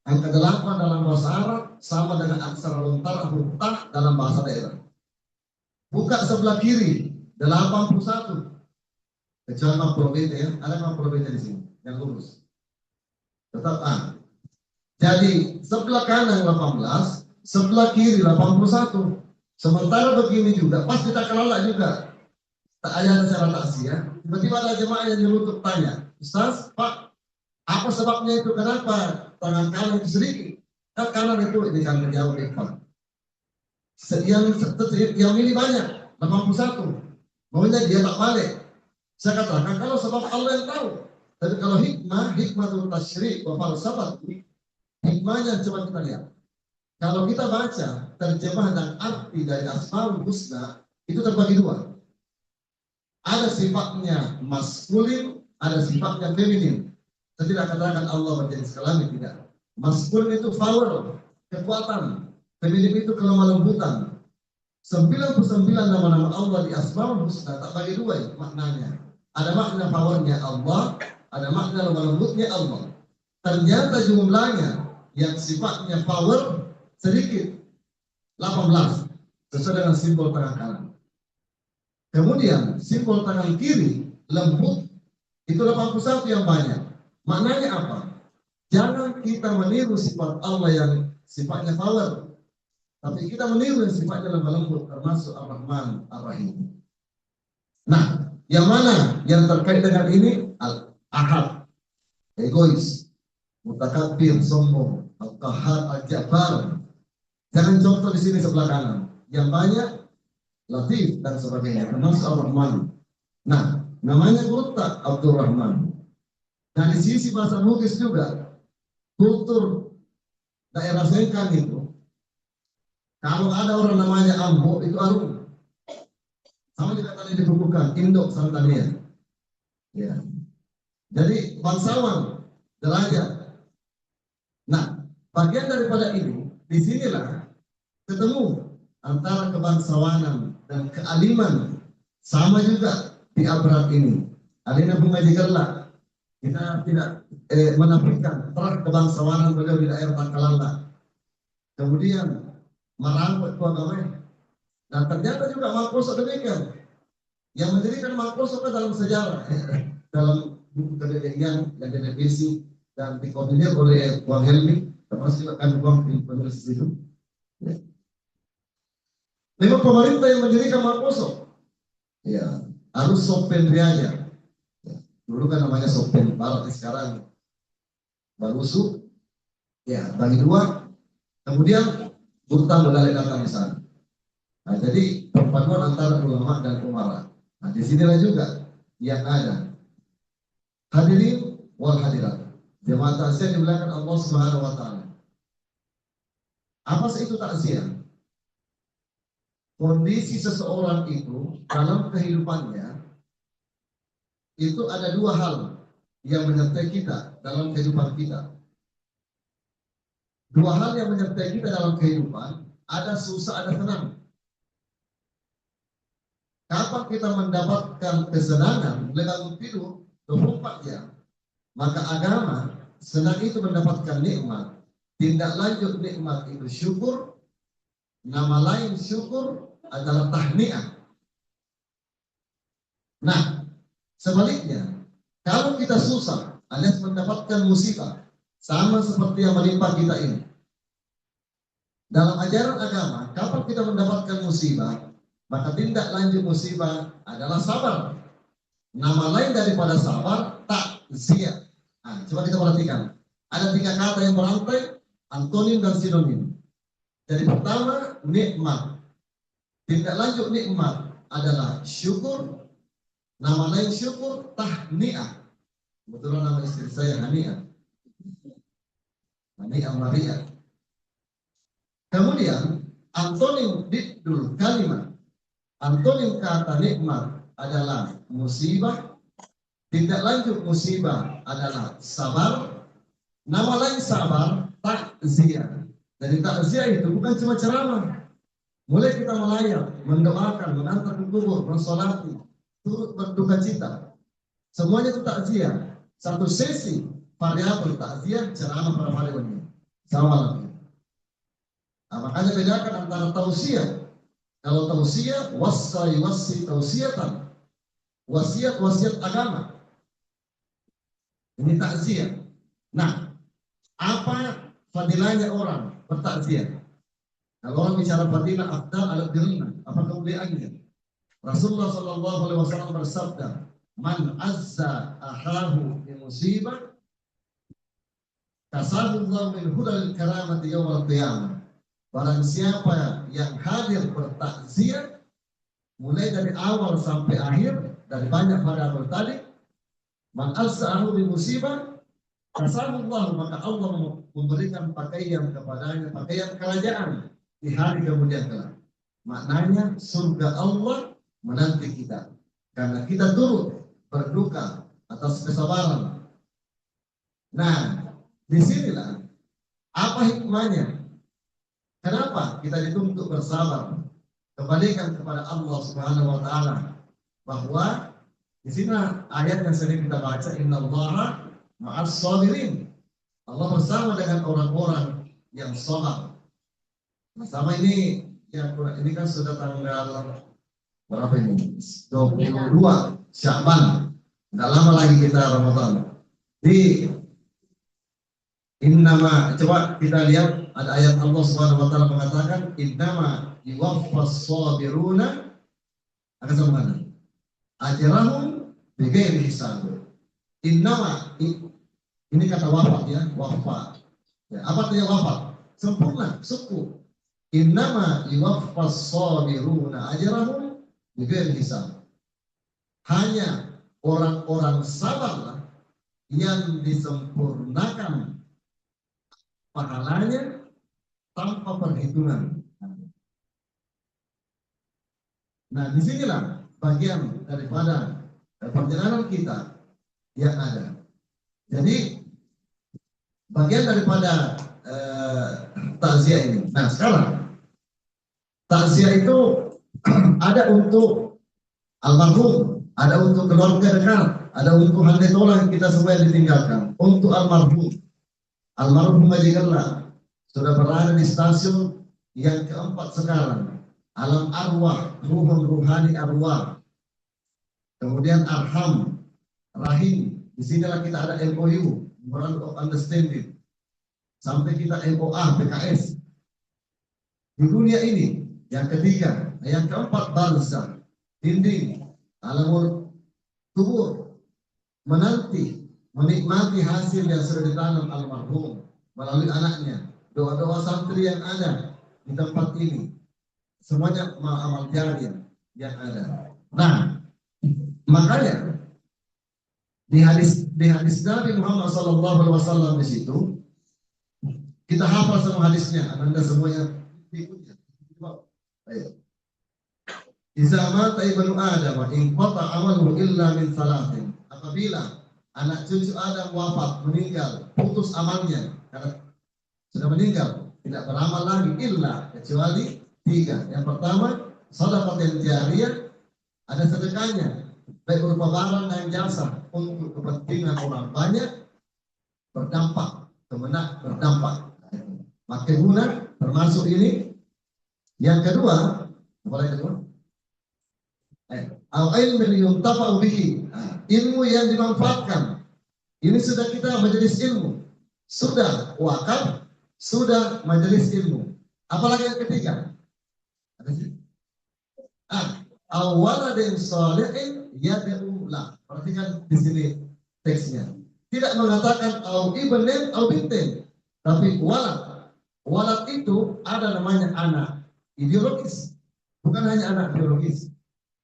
Angka 8 dalam bahasa Arab sama dengan aksara lontar huruf ta dalam bahasa daerah. Buka sebelah kiri 81. Kecuali makhluk beta ya, ada makhluk beta di sini yang lurus. Tetap A. Jadi sebelah kanan 18, sebelah kiri 81. Sementara begini juga, pasti tak kelala juga. Tak ada cara takziah. Tiba-tiba ada jemaah yang nyelundup tanya, Ustaz, Pak, apa sebabnya itu? Kenapa tangan kanan itu sedikit? Kan kanan itu ini kan menjauh Pak. Yang ini banyak, 81. Maunya dia tak balik. Saya katakan kalau sebab Allah yang tahu. Tapi kalau hikmah itu tasyrik wa falsafat. Hikmahnya coba kita lihat. Kalau kita baca terjemah dan arti dari Asmaul Husna itu terbagi dua. Ada sifatnya maskulin, ada sifatnya feminin. Saya tidak katakan Allah berjenis kelamin, tidak. Maskulin itu power, kekuatan. Feminin itu kelemah lembutan. 99 nama-nama Allah di Asmaul Husna tak bagi dua maknanya. Ada makna powernya Allah, ada makna lemah lembutnya Allah. Ternyata jumlahnya yang sifatnya power sedikit, 18, sesuai dengan simbol tangan kanan. Kemudian simbol tangan kiri lembut itu 81 yang banyak. Maknanya apa? Jangan kita meniru sifat Allah yang sifatnya power, tapi kita meniru yang sifatnya lemah lembut, termasuk Ar-Rahman Ar-Rahim. Nah, yang mana yang terkait dengan ini? Al-Ahad, egois, mutakabbir, sombong, Al-Qahhar, Al-Jabbar. Jangan contoh di sini sebelah kanan. Yang banyak Latif dan sebagainya, termasuk Ar-Rahman. Nah, namanya Gurta Abdul Rahman. Nah, di sisi bahasa Bugis juga, kultur daerah Sengkang itu, kalau ada orang namanya Ambo, itu Arum. Sama juga tadi dibukukan, Indok Santania. Ya. Jadi, bangsawan, derajat. Nah, bagian daripada ini, disinilah ketemu antara kebangsawanan dan kealiman sama juga di abad ini. Alina Bunga Jigerla, kita tidak menafikan terang kebangsawanan beliau di daerah Tangkalanda. Kemudian merangkut keagamaan. Dan ternyata juga Malkoso demikian. Yang mendirikan Malkoso dalam sejarah, dalam buku KDDI yang direvisi dan dikoordinir oleh Bang Helmi, termasuk juga kami Bang penulis itu. Ya. Memang pemerintah yang mendirikan Malkoso, ya harus Sopen Riaja. Ya. Dulu kan namanya Sopen Barat, sekarang Barusu, ya bagi dua. Kemudian Burta Medali datang di sana. Nah, jadi perpaduan antara ulama dan umara. Nah, di sinilah juga yang ada hadirin wal hadirat. Jemaah takziah dimuliakan Allah Subhanahu wa taala. Apa sih itu takziah? Kondisi seseorang itu dalam kehidupannya itu ada dua hal yang menyertai kita dalam kehidupan kita. Dua hal yang menyertai kita dalam kehidupan, ada susah, ada senang. Kapan kita mendapatkan kesenangan, legal tidur 24 jam, maka agama senang itu mendapatkan nikmat. Tindak lanjut nikmat itu syukur. Nama lain syukur adalah tahniah. Nah, sebaliknya, kalau kita susah alias mendapatkan musibah, sama seperti yang menimpa kita ini. Dalam ajaran agama, kapan kita mendapatkan musibah, maka tindak lanjut musibah adalah sabar. Nama lain daripada sabar, takziah. Nah, coba kita perhatikan. Ada 3 kata yang berantai, antonim dan sinonim. Jadi pertama, nikmat. Tindak lanjut nikmat adalah syukur. Nama lain syukur, tahniah. Kebetulan nama istri saya Haniah. Haniah Maria. Kemudian, antonim diddul kalimat. Antonim kata nikmat adalah musibah. Tindak lanjut musibah adalah sabar. Nama lain sabar, takziah. Jadi takziah itu bukan cuma ceramah. Mulai kita melayat, mendoakan, mengantar ke kubur, mensolati, turut berduka cita. Semuanya itu takziah. Satu sesi variabel takziah ceramah pada hari ini. Sama lagi. Nah, makanya bedakan antara tausiah. Kalau tausiah, wasi tausiatan. Wasiat agama. Ini takziah. Nah, apa fadilahnya orang bertakziah? Kalau orang bicara fadilah afdal ada dirina, apa kemuliaannya? Rasulullah Shallallahu Alaihi Wasallam bersabda, "Man azza akhahu bi musibah, kasabullah min hudal karamati yaumil qiyamah." Barang siapa yang hadir bertakziah mulai dari awal sampai akhir dari banyak variabel tadi, man azza akhahu bi musibah, kasabullah, maka Allah memberikan pakaian kepadanya, pakaian kerajaan di hari kemudian kelak. Maknanya surga Allah menanti kita karena kita turut berduka atas kesabaran. Nah, disinilah apa hikmahnya? Kenapa kita dituntut bersabar? Kembalikan kepada Allah Subhanahu Wa Taala bahwa di sini ayat yang sering kita baca, Innallaha ma'as sabirin. Allah bersama dengan orang-orang yang sabar. Sama ini yang ini kan sudah tanggal berapa ini? 22 Sya'ban. Tidak lama lagi kita Ramadan. Di innama, coba kita lihat ada ayat Allah Subhanahu wa taala mengatakan innama yuwaffas sabiruna akan sama mana? Ajrahum bighairi hisab. Innama ini kata wafat ya, wafat. Ya, apa artinya wafat? Sempurna, suku. Innama yuwaffas sabiruna ajrahum bighairi hisab. Hanya orang-orang sabarlah yang disempurnakan pahalanya tanpa perhitungan. Nah, disinilah bagian daripada perjalanan kita yang ada. Jadi bagian daripada takziah ini. Nah, sekarang takziah itu ada untuk almarhum, ada untuk keluarga dekat, ada untuk handai tolak kita semua yang ditinggalkan. Untuk almarhum majikanlah sudah berada di stasiun yang keempat sekarang, alam arwah, ruhani arwah, kemudian arham, rahim. Di sinilah kita ada MOU, Memorandum of Understanding, sampai kita MOA, PKS. Di dunia ini yang ketiga, yang keempat barzah, dinding, alamul kubur, menanti, menikmati hasil yang sudah ditanam almarhum melalui anaknya, doa-doa santri yang ada di tempat ini, semuanya amal jariah yang ada. Nah, makanya di hadis Nabi Muhammad SAW di situ kita hafal semua hadisnya, Anda semuanya ikutnya. Ayo. Iza mata ibnu Adam in qata amaluhu illa min salatin. Apabila anak cucu Adam wafat, meninggal, putus amalnya karena sudah meninggal, tidak beramal lagi illa kecuali tiga. Yang pertama, sedekah yang jariyah, ada sedekahnya baik berupa barang dan jasa untuk kepentingan orang banyak, berdampak, berdampak. Maka guna termasuk ini. Yang kedua, apa yang kedua? Al-ilmu yuntafa'u bihi, ilmu yang dimanfaatkan. Ini sudah kita majelis ilmu, sudah wakaf, sudah majelis ilmu. Apalagi yang ketiga? Awaladin sholihin yad'u lah. Perhatikan di sini teksnya. Tidak mengatakan au ibnin au bintin, tapi walad. Walad itu ada namanya anak ideologis, bukan hanya anak biologis.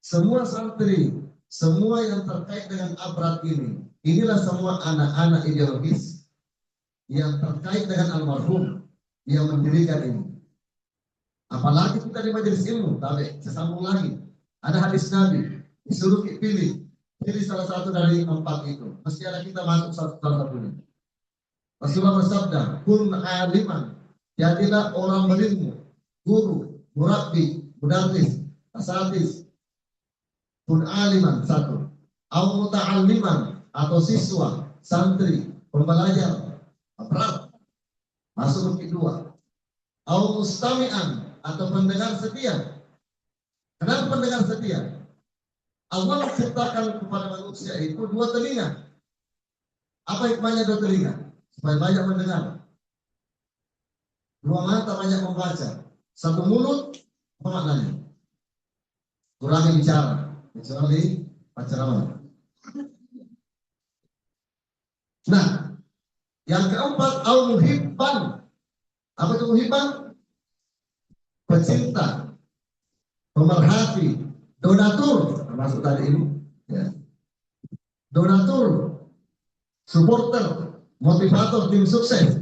Semua santri, semua yang terkait dengan abrat ini, inilah semua anak-anak ideologis yang terkait dengan almarhum yang mendirikan ini. Apalagi kita di majelis ilmu, tapi sesambung lagi. Ada hadis Nabi, disuruh pilih salah satu dari empat itu. Mesti ada kita masuk salah satunya. Rasulullah bersabda, kun aliman, jadilah orang berilmu, guru, murabbi, mudarris, asatis. Kun aliman satu, au muta'alliman atau siswa, santri, pembelajar, abrat, masuk bukit dua. Au mustami'an atau pendengar setia. Kenapa pendengar setia? Allah ciptakan kepada manusia itu dua telinga. Apa hikmahnya dua telinga? Supaya banyak mendengar. Dua mata banyak membaca. satu mulut, apa maknanya? Kurangi bicara, kecuali pacaran. Nah, yang keempat, al-muhibban. Apa itu muhibban? Pecinta, pemerhati, donatur, termasuk tadi ini. Ya. Donatur, supporter, motivator, tim sukses.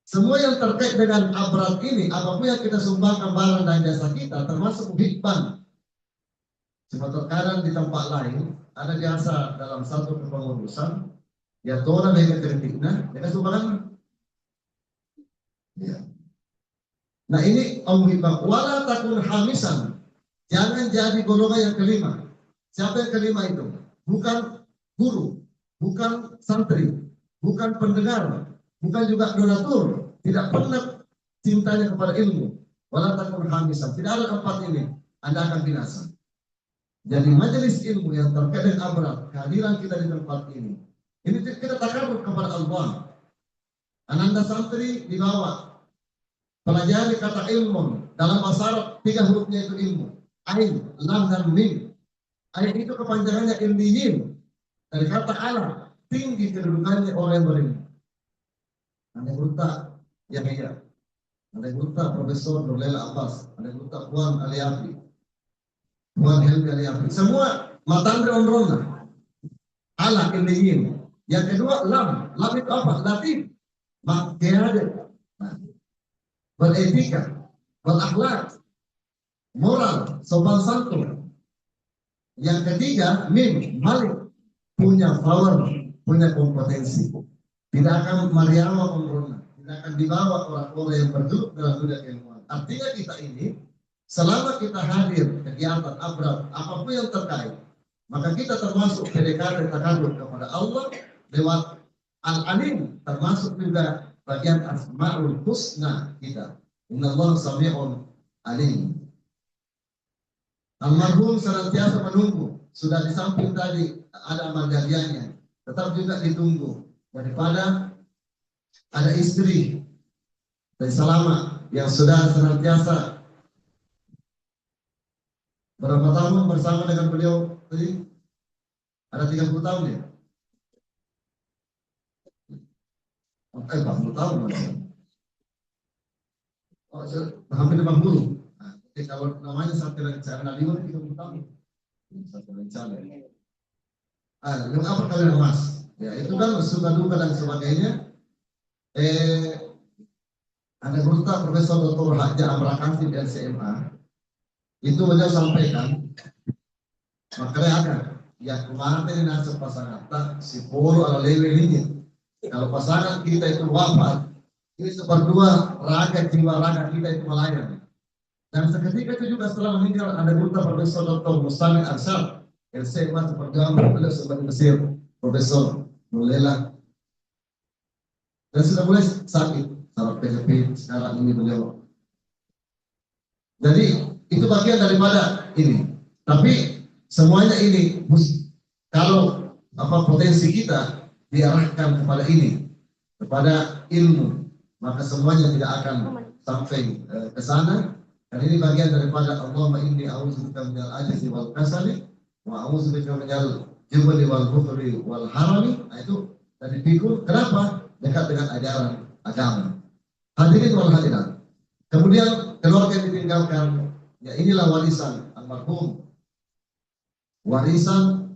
Semua yang terkait dengan abrat ini, apapun yang kita sumbangkan barang dan jasa kita, termasuk muhibban. Cuma terkadang di tempat lain, ada jasa dalam satu kepengurusan, ya tora mereka kritiknya, mereka sumbangkan. Ya. Nah ini muhibban, wala takun hamisan. Jangan jadi golongan yang kelima. Siapa yang kelima itu? Bukan guru, bukan santri, bukan pendengar, bukan juga donatur, tidak pernah cintanya kepada ilmu. Wala takun hamisan. Tidak ada empat ini, Anda akan binasa. Jadi majelis ilmu yang terkait dengan abrat, kehadiran kita di tempat ini kita takarruf kepada Allah. Ananda santri dibawa pelajari kata ilmu dalam bahasa Arab, 3 hurufnya itu ilmu. Ain, lam dan mim. Ain itu kepanjangannya ilmiyin. Dari kata alam, tinggi kedudukannya orang yang berilmu. Anda Gurta Yahya, Anda Gurta Profesor Nurlela Abbas, Anda Gurta Puan Aliafi, Puan Helmi Aliafi. Semua matang ronrona. Ala ilmiyin. Yang kedua lam. Lam itu apa? Latif. Makiyade. Beretika, berakhlak, moral, sopan santun. Yang ketiga, mim, malik, punya power, punya kompetensi. Tidak akan mariawa umrona, tidak akan dibawa orang-orang yang bergelut dalam dunia keilmuan. Artinya kita ini, selama kita hadir kegiatan abrat, apapun yang terkait, maka kita termasuk PDKT takarruf kepada Allah lewat al-alim, termasuk juga bagian asmaul husna kita. Innallaha sami'un alim. Almarhum senantiasa menunggu. Sudah di samping tadi ada amal jariahnya, tetap juga ditunggu daripada ada istri dan selama yang sudah senantiasa berapa tahun bersama dengan beliau tadi? Ada 30 tahun ya? 40 tahun maksudnya. Oh, hampir 50. Nah, jadi kalau namanya satu rencana 30 tahun. Satu rencana. Yang apa kalian emas? Ya, itu kan suka duka dan sebagainya. Ada Gurta Profesor Dr. Haja Amra Kanti di LCMA. Itu beliau sampaikan. Makanya ada yang kemarin ini nasib pasangan tak si polo ala lewe ini. Kalau pasangan kita itu wafat, ini seperdua raga jiwa raga kita itu melayani. Dan seketika itu juga setelah meninggal ada Gurta Profesor Dr. Mustami Arsyad LCMA seperjuangan beliau sebagai Mesir Profesor Nulela. Dan sudah mulai sakit saraf PHP sekarang ini beliau. Jadi itu bagian daripada ini. Tapi semuanya ini kalau potensi kita diarahkan kepada ini, kepada ilmu, maka semuanya tidak akan sampai ke sana. Dan ini bagian daripada Allahumma inni a'udzubika minal ajzi wal kasali wa a'udzubika minal jubli wal bukhli wal harami. Nah, itu dari fikih. Kenapa? Dekat dengan ajaran agama. Hadirin wal hadirat. Kemudian keluarga yang ditinggalkan, ya inilah warisan almarhum. Warisan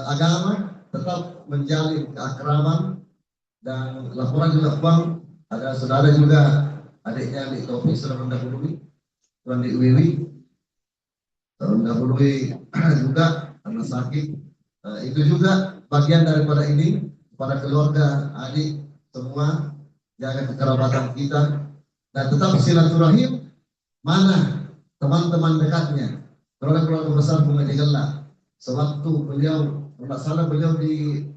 agama tetap menjalin keakraban dan laporan juga Bang, ada saudara juga adiknya di Taufik sudah mendahului, Tuan di Wiwi mendahului juga karena sakit. Itu juga bagian daripada ini kepada keluarga, adik semua, jaga kekerabatan kita dan tetap silaturahim. Mana teman-teman dekatnya, keluarga besar Bunga Jegela. Sewaktu beliau tidak salah beliau di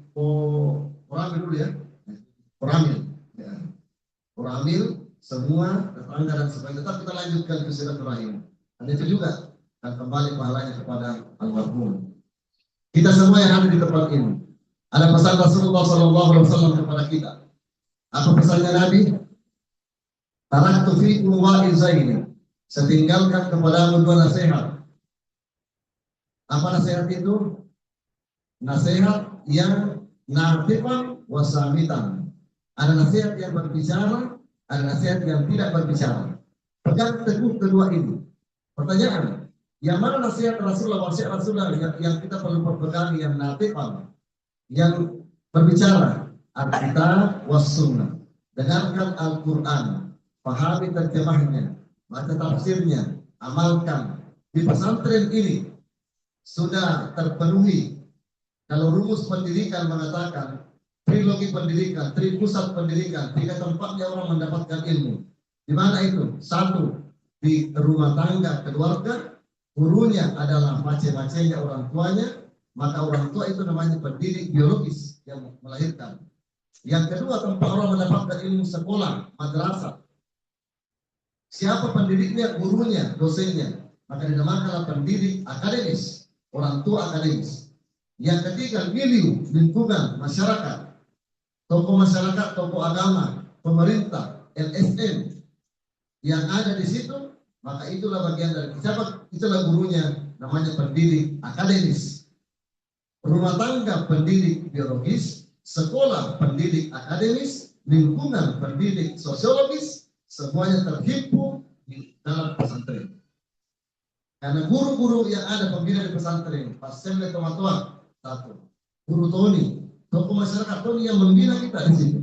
Koramil dulu ya, Koramil semua tetangga dan sebagainya. Tetap kita lanjutkan ke silaturahim. Dan itu juga akan kembali pahalanya kepada almarhum. Kita semua yang ada di tempat ini, ada pesan Rasulullah SAW kepada kita. Apa pesannya Nabi? Taraktu fikum wa'izaini. Saya tinggalkan kepadamu dua nasihat. Apa nasihat itu? Nasihat yang nafiqan wa samitan. Ada nasihat yang berbicara, ada nasihat yang tidak berbicara. Pegang teguh kedua ini. Pertanyaan, yang mana nasihat Rasulullah, wasiat Rasulullah yang kita perlu pegang, yang nafiqan, yang berbicara? Al-Kitab was Sunnah. Dengarkan Al-Quran, pahami terjemahnya, baca tafsirnya, amalkan. Di pesantren ini sudah terpenuhi. Kalau rumus pendidikan mengatakan trilogi pendidikan, pusat pendidikan, 3 tempatnya orang mendapatkan ilmu. Di mana itu? 1, di rumah tangga keluarga, gurunya adalah mace-macenya orang tuanya, maka orang tua itu namanya pendidik biologis yang melahirkan. Yang kedua, tempat orang mendapatkan ilmu sekolah, madrasah. Siapa pendidiknya? Gurunya, dosennya. Maka dinamakanlah pendidik akademis, orang tua akademis. Yang ketiga, milieu, lingkungan, masyarakat. Tokoh masyarakat, tokoh agama, pemerintah, LSM yang ada di situ, maka itulah bagian dari siapa? Itulah gurunya, namanya pendidik akademis. Rumah tangga pendidik biologis, sekolah pendidik akademis, lingkungan pendidik sosiologis, semuanya terhimpun di dalam pesantren. Karena guru-guru yang ada pembina di pesantren, Pak Semle Tomatoa, 1, Guru Tony, tokoh masyarakat Tony yang membina kita di situ.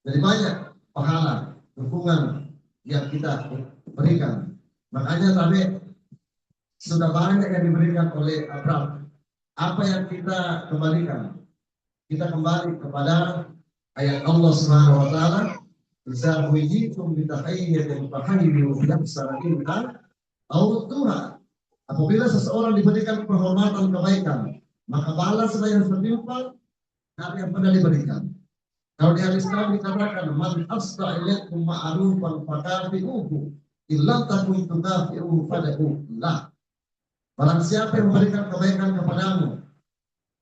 Jadi banyak pahala, dukungan yang kita berikan. Makanya tadi sudah banyak yang diberikan oleh Abraham. Apa yang kita kembalikan? Kita kembali kepada ayat Allah Subhanahu wa taala, "Idza huyitum bi tahiyyatin fahayyu bi ahsana minha aw rudduha." Apabila seseorang diberikan penghormatan kebaikan, maka balaslah yang setimpal dari yang pernah diberikan. Kalau di hadis Nabi dikatakan, "Man asda ilaikum ma'rufan fakafi'uhu, illa takun tukafi'uhu fad'u lah." Barang siapa yang memberikan kebaikan kepadamu,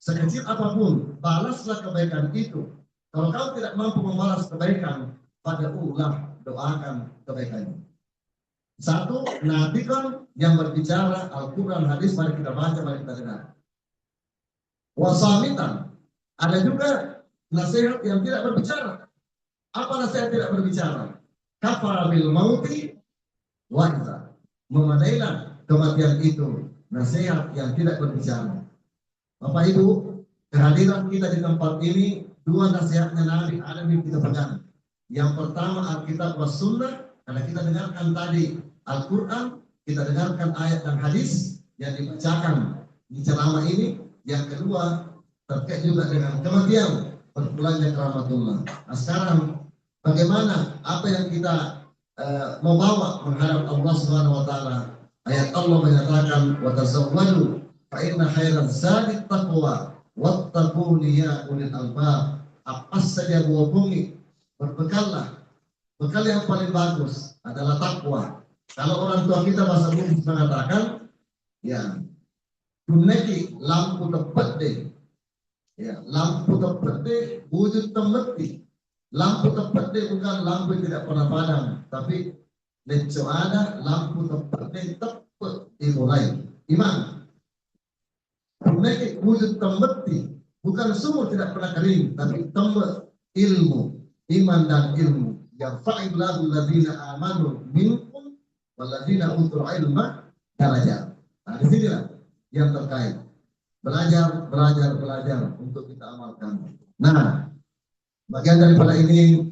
sekecil apapun, balaslah kebaikan itu. Kalau kau tidak mampu membalas kebaikan, fad'u lah, doakan kebaikannya. 1, Nabi kan yang berbicara Al-Quran, hadis, mari kita baca, mari kita dengar. Wasamitan, ada juga nasihat yang tidak berbicara. Apa nasihat tidak berbicara? Kafara bil mauti wa'idha. Memadailah kematian itu, nasihat yang tidak berbicara. Bapak Ibu, kehadiran kita di tempat ini, 2 nasihatnya Nabi ada yang kita pegang. Yang pertama Alkitab was Sunnah, karena kita dengarkan tadi Al-Quran, kita dengarkan ayat dan hadis yang dibacakan di ceramah ini. Yang kedua terkait juga dengan kematian, berpulangnya ke rahmatullah. Nah sekarang bagaimana apa yang kita mau bawa menghadap Allah Subhanahu wa taala? Ayat Allah menyatakan, "Wa tazawwadu fa inna khairaz zadi taqwa wattaquni ya ulil albab." Apa saja bawa bumi, berbekallah. Bekal yang paling bagus adalah takwa. Kalau orang tua kita bahasa bumi mengatakan, ya, duneki lampu tepat deh. Ya, lampu tepat deh, wujud temeti. Lampu tepat deh bukan lampu yang tidak pernah padam, tapi leco ada lampu tepat deh tepat dimulai. Iman. Duneki wujud temeti, bukan sumur tidak pernah kering, tapi tempat ilmu, iman dan ilmu. Yarfa'illahu alladziina aamanu minkum walladziina utul ilma darajat. Nah, di sinilah yang terkait. Belajar untuk kita amalkan. Nah, bagian daripada ini,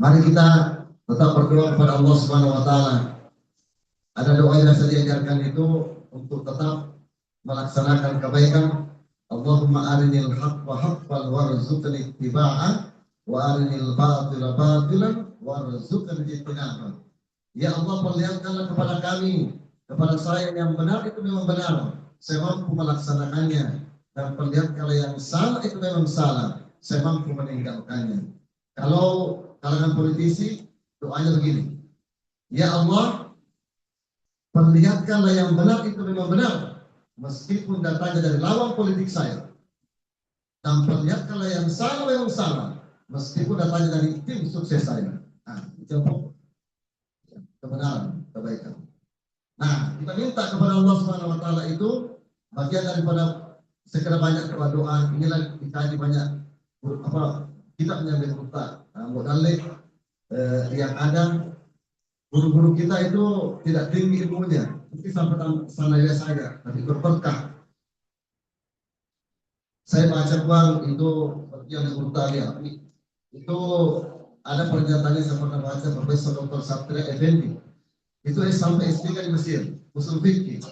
mari kita tetap berdoa kepada Allah Subhanahu wa taala. Ada doa yang saya diajarkan itu untuk tetap melaksanakan kebaikan. Allahumma arinil haqqa haqqan warzuqni ittiba'ah wa arinil batila batilan warzuqni ijtinabah. Ya Allah, perlihatkanlah kepada kami, kepada saya yang benar itu memang benar, saya mampu melaksanakannya, dan perlihatkanlah yang salah itu memang salah, saya mampu meninggalkannya. Kalau kalangan politisi, doanya begini, ya Allah, perlihatkanlah yang benar itu memang benar, meskipun datanya dari lawan politik saya, dan perlihatkanlah yang salah memang salah, meskipun datanya dari tim sukses saya. Nah, kebenaran, kebaikan. Nah, kita minta kepada Allah Subhanahu wa taala itu bagian daripada sekedar banyak doa. Inilah dikaji banyak kita menyambut kita. Modalnya yang ada guru-guru kita itu tidak tinggi ilmunya, mungkin sampai sana saja, tapi berberkah. Saya baca uang itu seperti yang Murtalia itu ada pernyataannya saya pernah baca Profesor Dr. Satria Effendi itu sampai S3 di Mesir, usul fikih.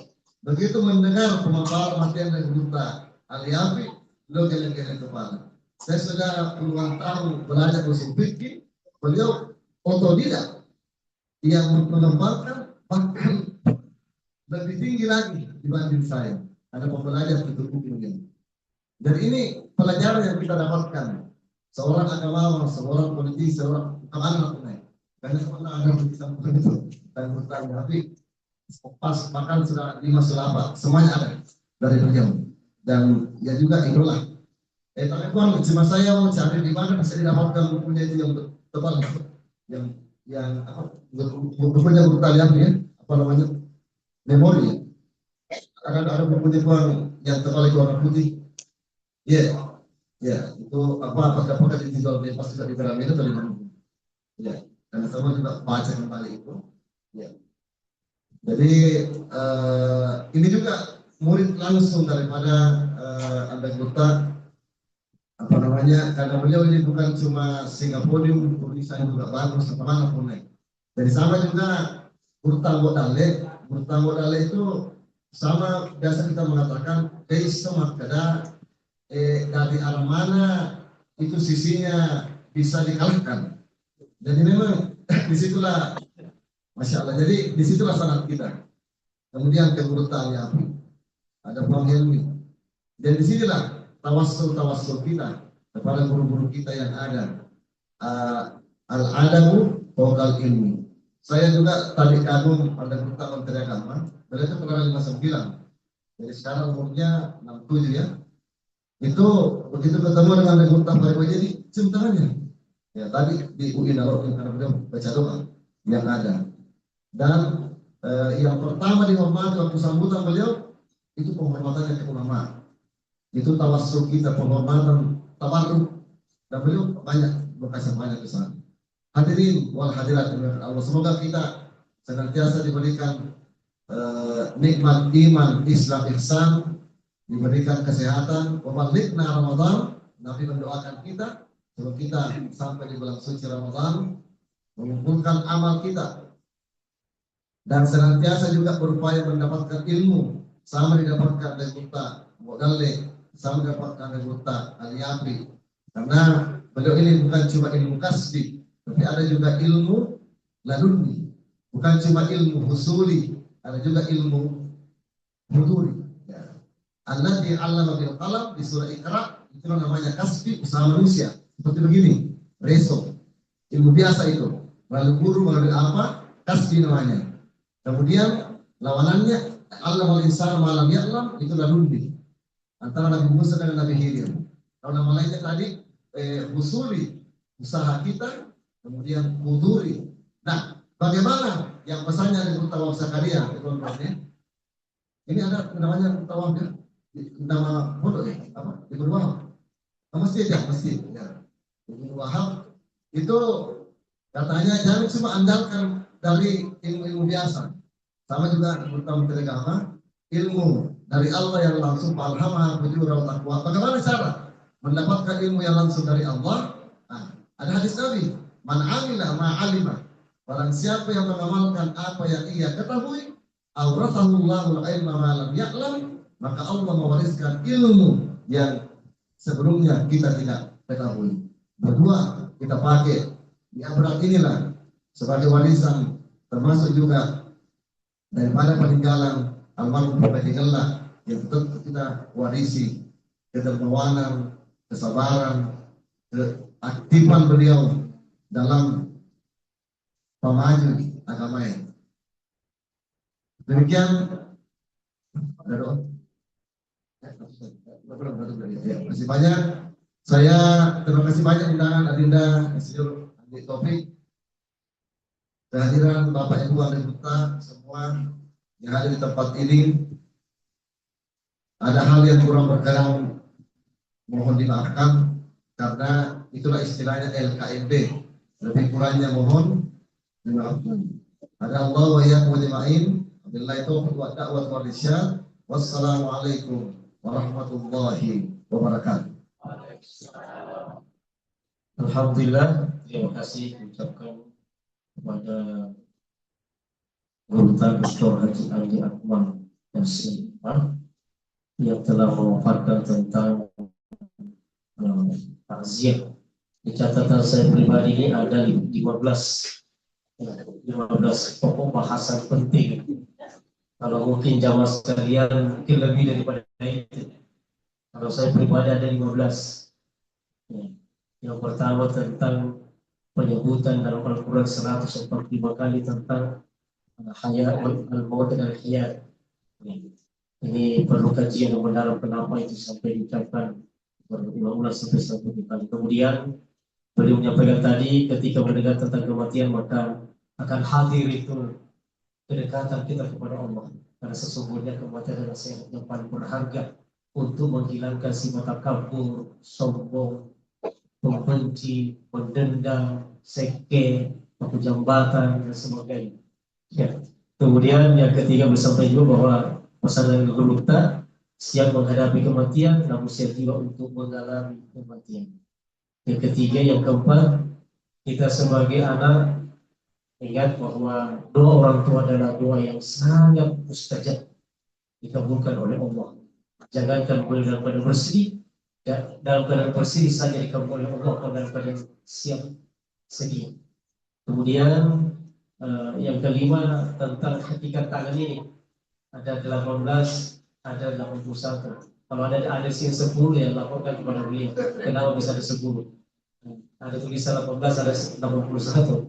Begitu mendengar pemaparan materi dari Murta Aliafi, lo geleng-geleng kepala. Saya sudah puluhan tahun belajar usul fikih, beliau otodidak yang mengembangkan bahkan lebih tinggi lagi dibanding saya. Ada pembelajar itu mungkin. Dan ini pelajaran yang kita dapatkan. Seorang agamawan, seorang politisi, seorang anak naik. Karena seorang ada di samping itu dan bertanya, tapi pas makan sudah 5 semuanya ada dari beliau. Dan ya juga itulah. Tapi Bang, cuma saya mau cari di mana bisa didapatkan bukunya itu yang tebal, yang apa? Bukunya bertalian ya, apa namanya? Memori ya. Ada bukunya Bang yang tebal itu warna putih. Iya, ya itu apakah dijual bebas juga di Gramedia atau di mana? Ya, karena sama juga baca kembali itu. Ya, jadi ini juga murid langsung daripada anggota apa namanya? Karena beliau ini bukan cuma Singaporean, tulisan juga bagus, mana pun naik. Jadi sama juga Burtanggodale itu sama biasa kita mengatakan semak kada dari arah mana itu sisinya bisa dikalahkan. Jadi memang disitulah, masya Allah. Jadi disitulah sangat kita. Kemudian keburutan yang ada Bang Helmi. Dan disinilah tawassul kita kepada guru-guru kita yang ada. Al-adabu fawqal ilmi. Saya juga tadi kagum pada guru Menteri Agama. Beliau itu pernah 59. Jadi sekarang umurnya 67 ya. Itu begitu ketemu dengan Rektor Baru jadi cium tangannya. Ya tadi di UI Nalor karena beliau baca doa yang ada. Dan yang pertama dihormati waktu sambutan beliau itu penghormatannya ke ulama. Itu tawassul kita, penghormatan tabarruk. Dan beliau berkasih banyak ke sana. Hadirin wal hadirat Allah, semoga kita senantiasa diberikan nikmat iman, Islam, ihsan, diberikan kesehatan, membalikna Ramadan. Nabi mendoakan kita sebelum kita sampai di bulan suci Ramadan, mengumpulkan amal kita dan senantiasa juga berupaya mendapatkan ilmu, sama didapatkan dari kita Modale, sama didapatkan dari kita Aliapri, karena beliau ini bukan cuma ilmu kasbi, tapi ada juga ilmu laduni, bukan cuma ilmu husuli, ada juga ilmu huduri. Alladzi 'allama bil qalam di surah Iqra, itu namanya kasbi, usaha manusia. Seperti begini, reso, ilmu biasa itu. Lalu guru melalui apa? Kasbi namanya. Kemudian lawanannya Allamal insana ma lam ya'lam, itu ladunni. Antara Nabi Musa dengan Nabi Khidir. Kalau nama lainnya tadi usuli, usaha kita, kemudian huduri. Nah, bagaimana yang pesannya di Tawaf Zakaria, ini ada namanya Tawaf ya? Nama bodoh ya, apa? Ibnu Wahab. Masjid ya, masjid. Ya. Ibnu Wahab itu katanya jangan cuma andalkan dari ilmu-ilmu biasa. Sama juga terutama Menteri Agama, ilmu dari Allah yang langsung falhamah fujura wa taqwa. Bagaimana cara mendapatkan ilmu yang langsung dari Allah? Nah, ada hadis Nabi, man amila ma alima. Barang siapa yang mengamalkan apa yang ia ketahui, awrathahullahu al-ilma ma lam ya'lam, maka Allah mewariskan ilmu yang sebelumnya kita tidak ketahui. Berdua kita pakai di abrak inilah sebagai warisan, termasuk juga daripada peninggalan almarhum Bapak Gelak yang tetap kita warisi, kedermawanan, kesabaran, keaktifan beliau dalam pemaju agama ini. Demikian ada doa. Terima kasih banyak. Saya terima kasih banyak undangan Adinda Insinyur Andi Taufik kehadiran Bapak Ibu Wali Kota semua yang ada di tempat ini. Ada hal yang kurang berkenan, mohon dimaafkan karena itulah istilahnya LKMB. Lebih kurangnya mohon dimaafkan. Ada Allah wa iyyakum ajma'in. Wabillahi taufiq wa da'wat wal irsyad. Wassalamualaikum warahmatullahi wabarakatuh. Alhamdulillah, terima kasih ucapkan kepada Guru Dr. Haji Andi Akmal Yasin yang telah memaparkan tentang takziah. Di catatan saya pribadi ini ada 15 pokok bahasan penting. Kalau mungkin jamaah sekalian mungkin lebih daripada itu. Kalau saya pribadi ada 15. Yang pertama tentang penyebutan dalam Al-Quran 145 kali tentang hayat al-maut dan hayat. Ini perlu kajian yang mendalam kenapa itu sampai diucapkan berulang-ulang sampai 1 kali. Kemudian beliau menyampaikan tadi ketika mendengar tentang kematian maka akan hadir itu kedekatan kita kepada Allah. Karena sesungguhnya kematian adalah sesuatu yang paling berharga untuk menghilangkan sifat takabur, sombong, membenci, mendendam, seke, paku jambatan dan sebagainya. Ya. Kemudian yang ketiga bersampaikan juga bahwa pesan dari Guru kita siap menghadapi kematian, namun siap juga untuk mengalami kematian. Yang ketiga, yang keempat, kita sebagai anak ingat bahwa doa orang tua adalah doa yang sangat mustajab dikabulkan oleh Allah. Jangankan boleh dalam keadaan bersedih, dalam keadaan bersedih saja dikabulkan oleh Allah dalam keadaan siap sedih. Kemudian yang kelima tentang hakikat tangan ini ada 18, ada 81. Kalau ada sini 10 ya laporkan kepada beliau. Kenapa bisa ada 10? Ada tulisan 18, ada 81.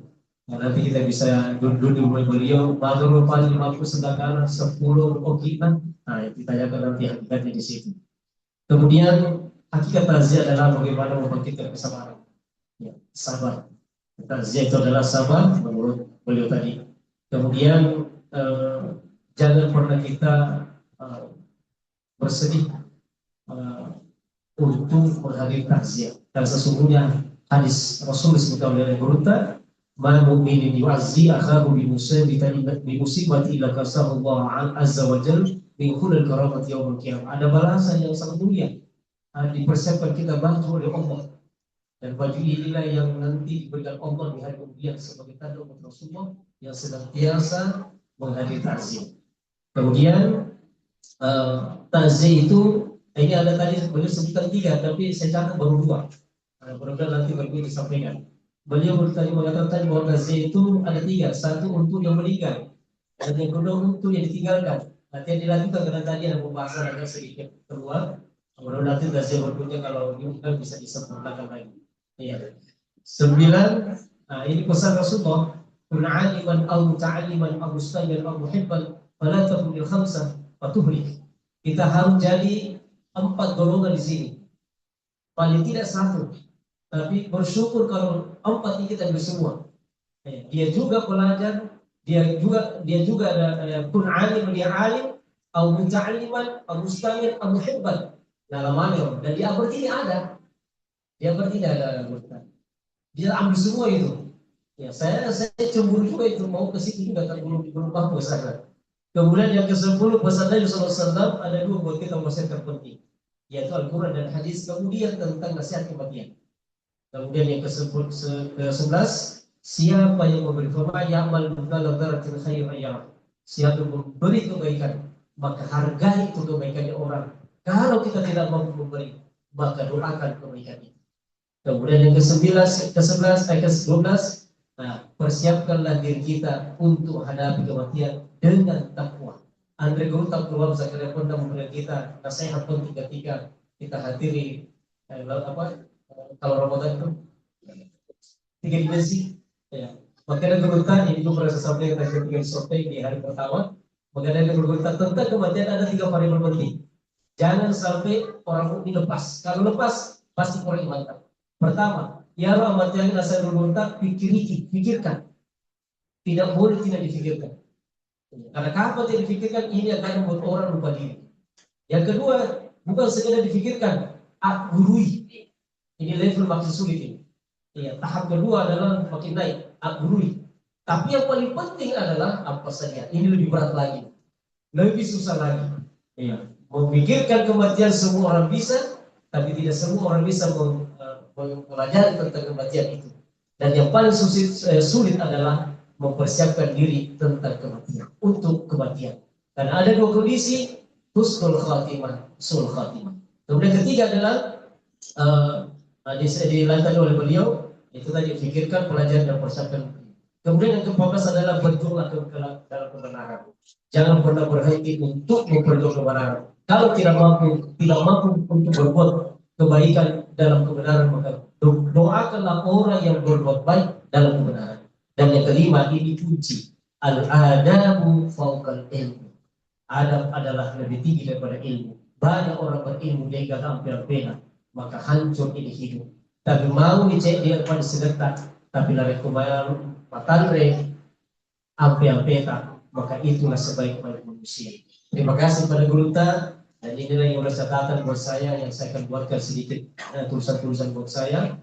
Nah, nanti kita bisa duduk dengan beliau. Baru paling 50 sedangkan 10 okinan. Nah, ditanyakan nanti hakikatnya di situ. Kemudian hakikat takziah adalah bagaimana membangkitkan kesabaran. Ya, sabar. Takziah itu adalah sabar menurut beliau tadi. Kemudian jangan pernah kita bersedih untuk menghadiri takziah. Dan sesungguhnya hadis Rasul disebutkan oleh Guru "Man mu'minin yu'azzi akhahu bi musibati illa kasahu Allah azza wa jalla min kulli karamati yaumil qiyamah." Ada balasan yang sangat mulia. Dipersiapkan kita bantu oleh Allah. Dan baju inilah yang nanti diberikan Allah di hari kemudian sebagai tanda umat Rasulullah yang senantiasa menghadiri takziah. Kemudian takziah itu ini ada tadi beliau sebutkan 3, tapi saya catat baru 2. Mudah-mudahan nanti beliau disampaikan. Beliau tadi mengatakan bahwa takziah itu ada 3, 1 untuk yang meninggal, dan yang kedua untuk yang ditinggalkan. Nanti yang dilanjutkan karena tadi ada pembahasan agak sedikit keluar. Mudah-mudahan nanti takziah berikutnya kalau diundang bisa disempurnakan lagi. Iya. 9. Ini pesan Rasulullah. Kun 'aliman aw muta'alliman aw mustahiyan aw muhibban fala takun lil khamsah fatuhlik. Kita harus jadi 4 golongan di sini. Paling tidak 1. Tapi bersyukur kalau 4 ini kita ambil semua. Dia juga pelajar, dia juga ada kun 'aliman, dia alim, aw muta'alliman aw mustahiyan aw muhibban. Dalam mana? Dan dia berarti ada. Dia berarti ada anggota. Dia ambil semua itu. Ya, saya cemburu juga itu mau ke situ juga kan belum paham sana. Kemudian yang ke-10 pesan Nabi SAW ada 2 buat kita wasiat terpenting, yaitu Al-Quran dan hadis. Kemudian tentang nasihat kematian. Kemudian yang ke-11 siapa yang memberi firman ya'mal mithqala dzarratin khairan yarah. Siapa yang memberi kebaikan maka hargai itu kebaikannya orang. Kalau kita tidak mampu memberi maka doakan kebaikan itu. Kemudian yang ke-11, ke-12, persiapkanlah diri kita untuk hadapi kematian dengan takwa. Andre Guru takwa Zakaria pernah memberikan kita nasihat penting ketika kita hadiri kalau Ramadan itu 3 dimensi. Ya. Maka Guru ini juga pernah saya sampaikan ketika disampaikan di hari pertama. Maka Guru tentang kematian ada 3 variabel penting. Jangan sampai orang ini lepas. Kalau lepas pasti orang mantap. Pertama, ya rahmatillahi nasal bermuntak, pikirkan. tidak boleh tidak difikirkan. Karena kapan tidak difikirkan ini akan membuat orang lupa diri. Yang kedua, bukan sekedar difikirkan, gurui. Ini level makin sulit ini. Ya, tahap kedua adalah makin naik, gurui. Tapi yang paling penting adalah apa saja. Ini lebih berat lagi, lebih susah lagi. Ya, memikirkan kematian semua orang bisa, tapi tidak semua orang bisa mempelajari tentang kematian itu. Dan yang paling sulit adalah mempersiapkan diri tentang kematian, untuk kematian. Karena ada dua kondisi, husnul khatimah, sul khatimah. Kemudian ketiga adalah dilantai oleh beliau, itu tadi pikirkan, pelajaran dan persiapkan. Kemudian yang ke-14 adalah berjuanglah dalam kebenaran. Jangan pernah berhenti untuk memperjuangkan kebenaran. Kalau tidak mampu untuk berbuat kebaikan dalam kebenaran, maka doakanlah orang yang berbuat baik dalam kebenaran. Dan yang kelima, ini kunci, al-adabu fawqal ilmu. Adab adalah lebih tinggi daripada ilmu. Banyak orang berilmu dia hampir pena, maka hancur ini hidup. Tapi mau dicek dia pada sedetak, tapi lari kumayan patanre hampir peta, maka itulah sebaik-baik manusia. Terima kasih pada Gurunta, dan inilah yang catatan buat saya yang saya akan buatkan sedikit tulisan-tulisan buat saya.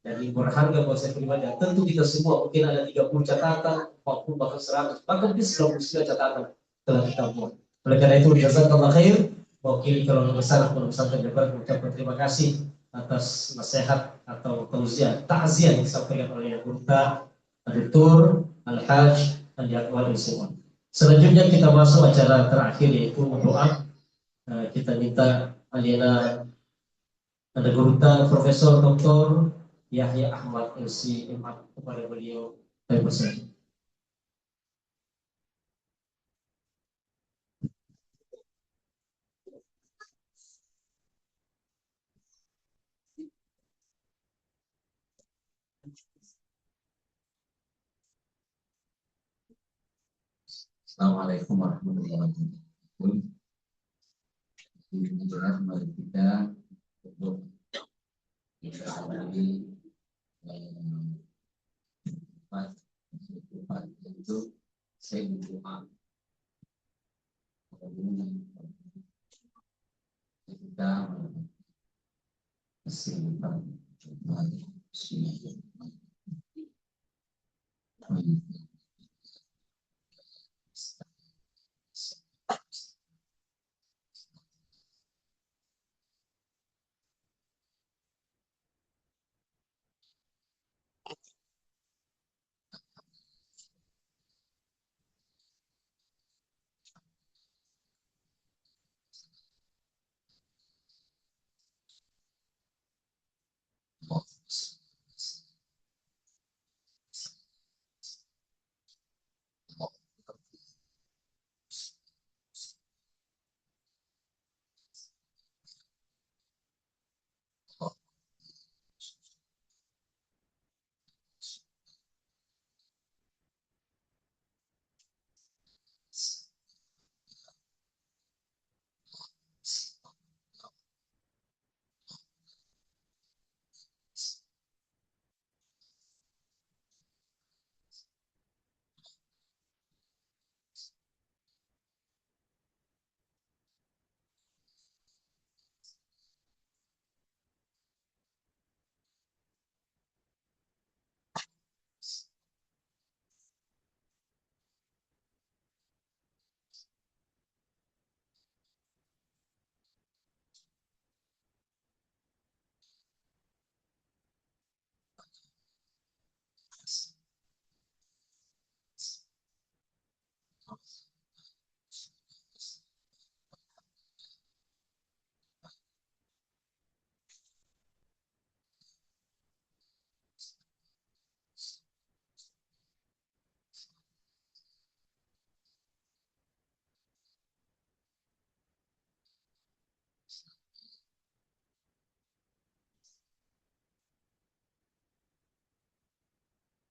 Dan ini berharga buat saya pribadi. Tentu kita semua mungkin ada 30 catatan, 40 bahkan 100, bahkan di 99 catatan telah kita buat. Oleh karena itu, jazakallah khair. Wakil kalau besar Pondok Pesantren Jabar mengucapkan terima kasih atas nasihat atau takziah yang disampaikan oleh Gurunta, Dr. Al-Hajj Al-Yaqwal semua. Selanjutnya kita masuk acara terakhir, yaitu doa. Kita minta Alina ada Gurunta Profesor Dr. Yahya Ahmad LC MA kepada beliau saya persilakan. Assalamualaikum warahmatullahi wabarakatuh. Mari kita untuk kembali tempat itu saya berdoa kita kesimpan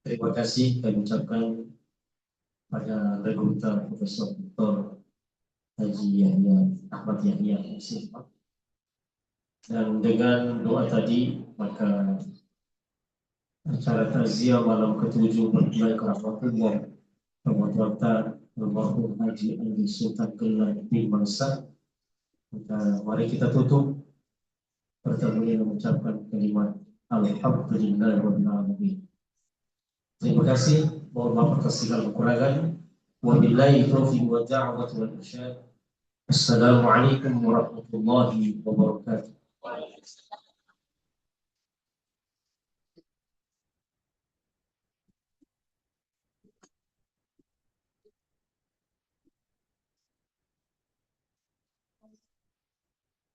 Terima kasih kami ucapkan pada Gurunta Profesor Dr. Haji Yahya Ahmad Yahya LC. Dan dengan doa tadi, maka acara takziah malam ke-7 berbulan ke-80 perbuatan almarhum Haji Andi Sultan Kelai bin Mansa. Mari kita tutup pertemuan dengan mengucapkan kalimat Alhamdulillahirabbil alamin. Terima kasih. Mohon maaf atas segala kekurangan. Wabillahi taufiq wa da'wat wal irsyad. Assalamualaikum warahmatullahi wabarakatuh.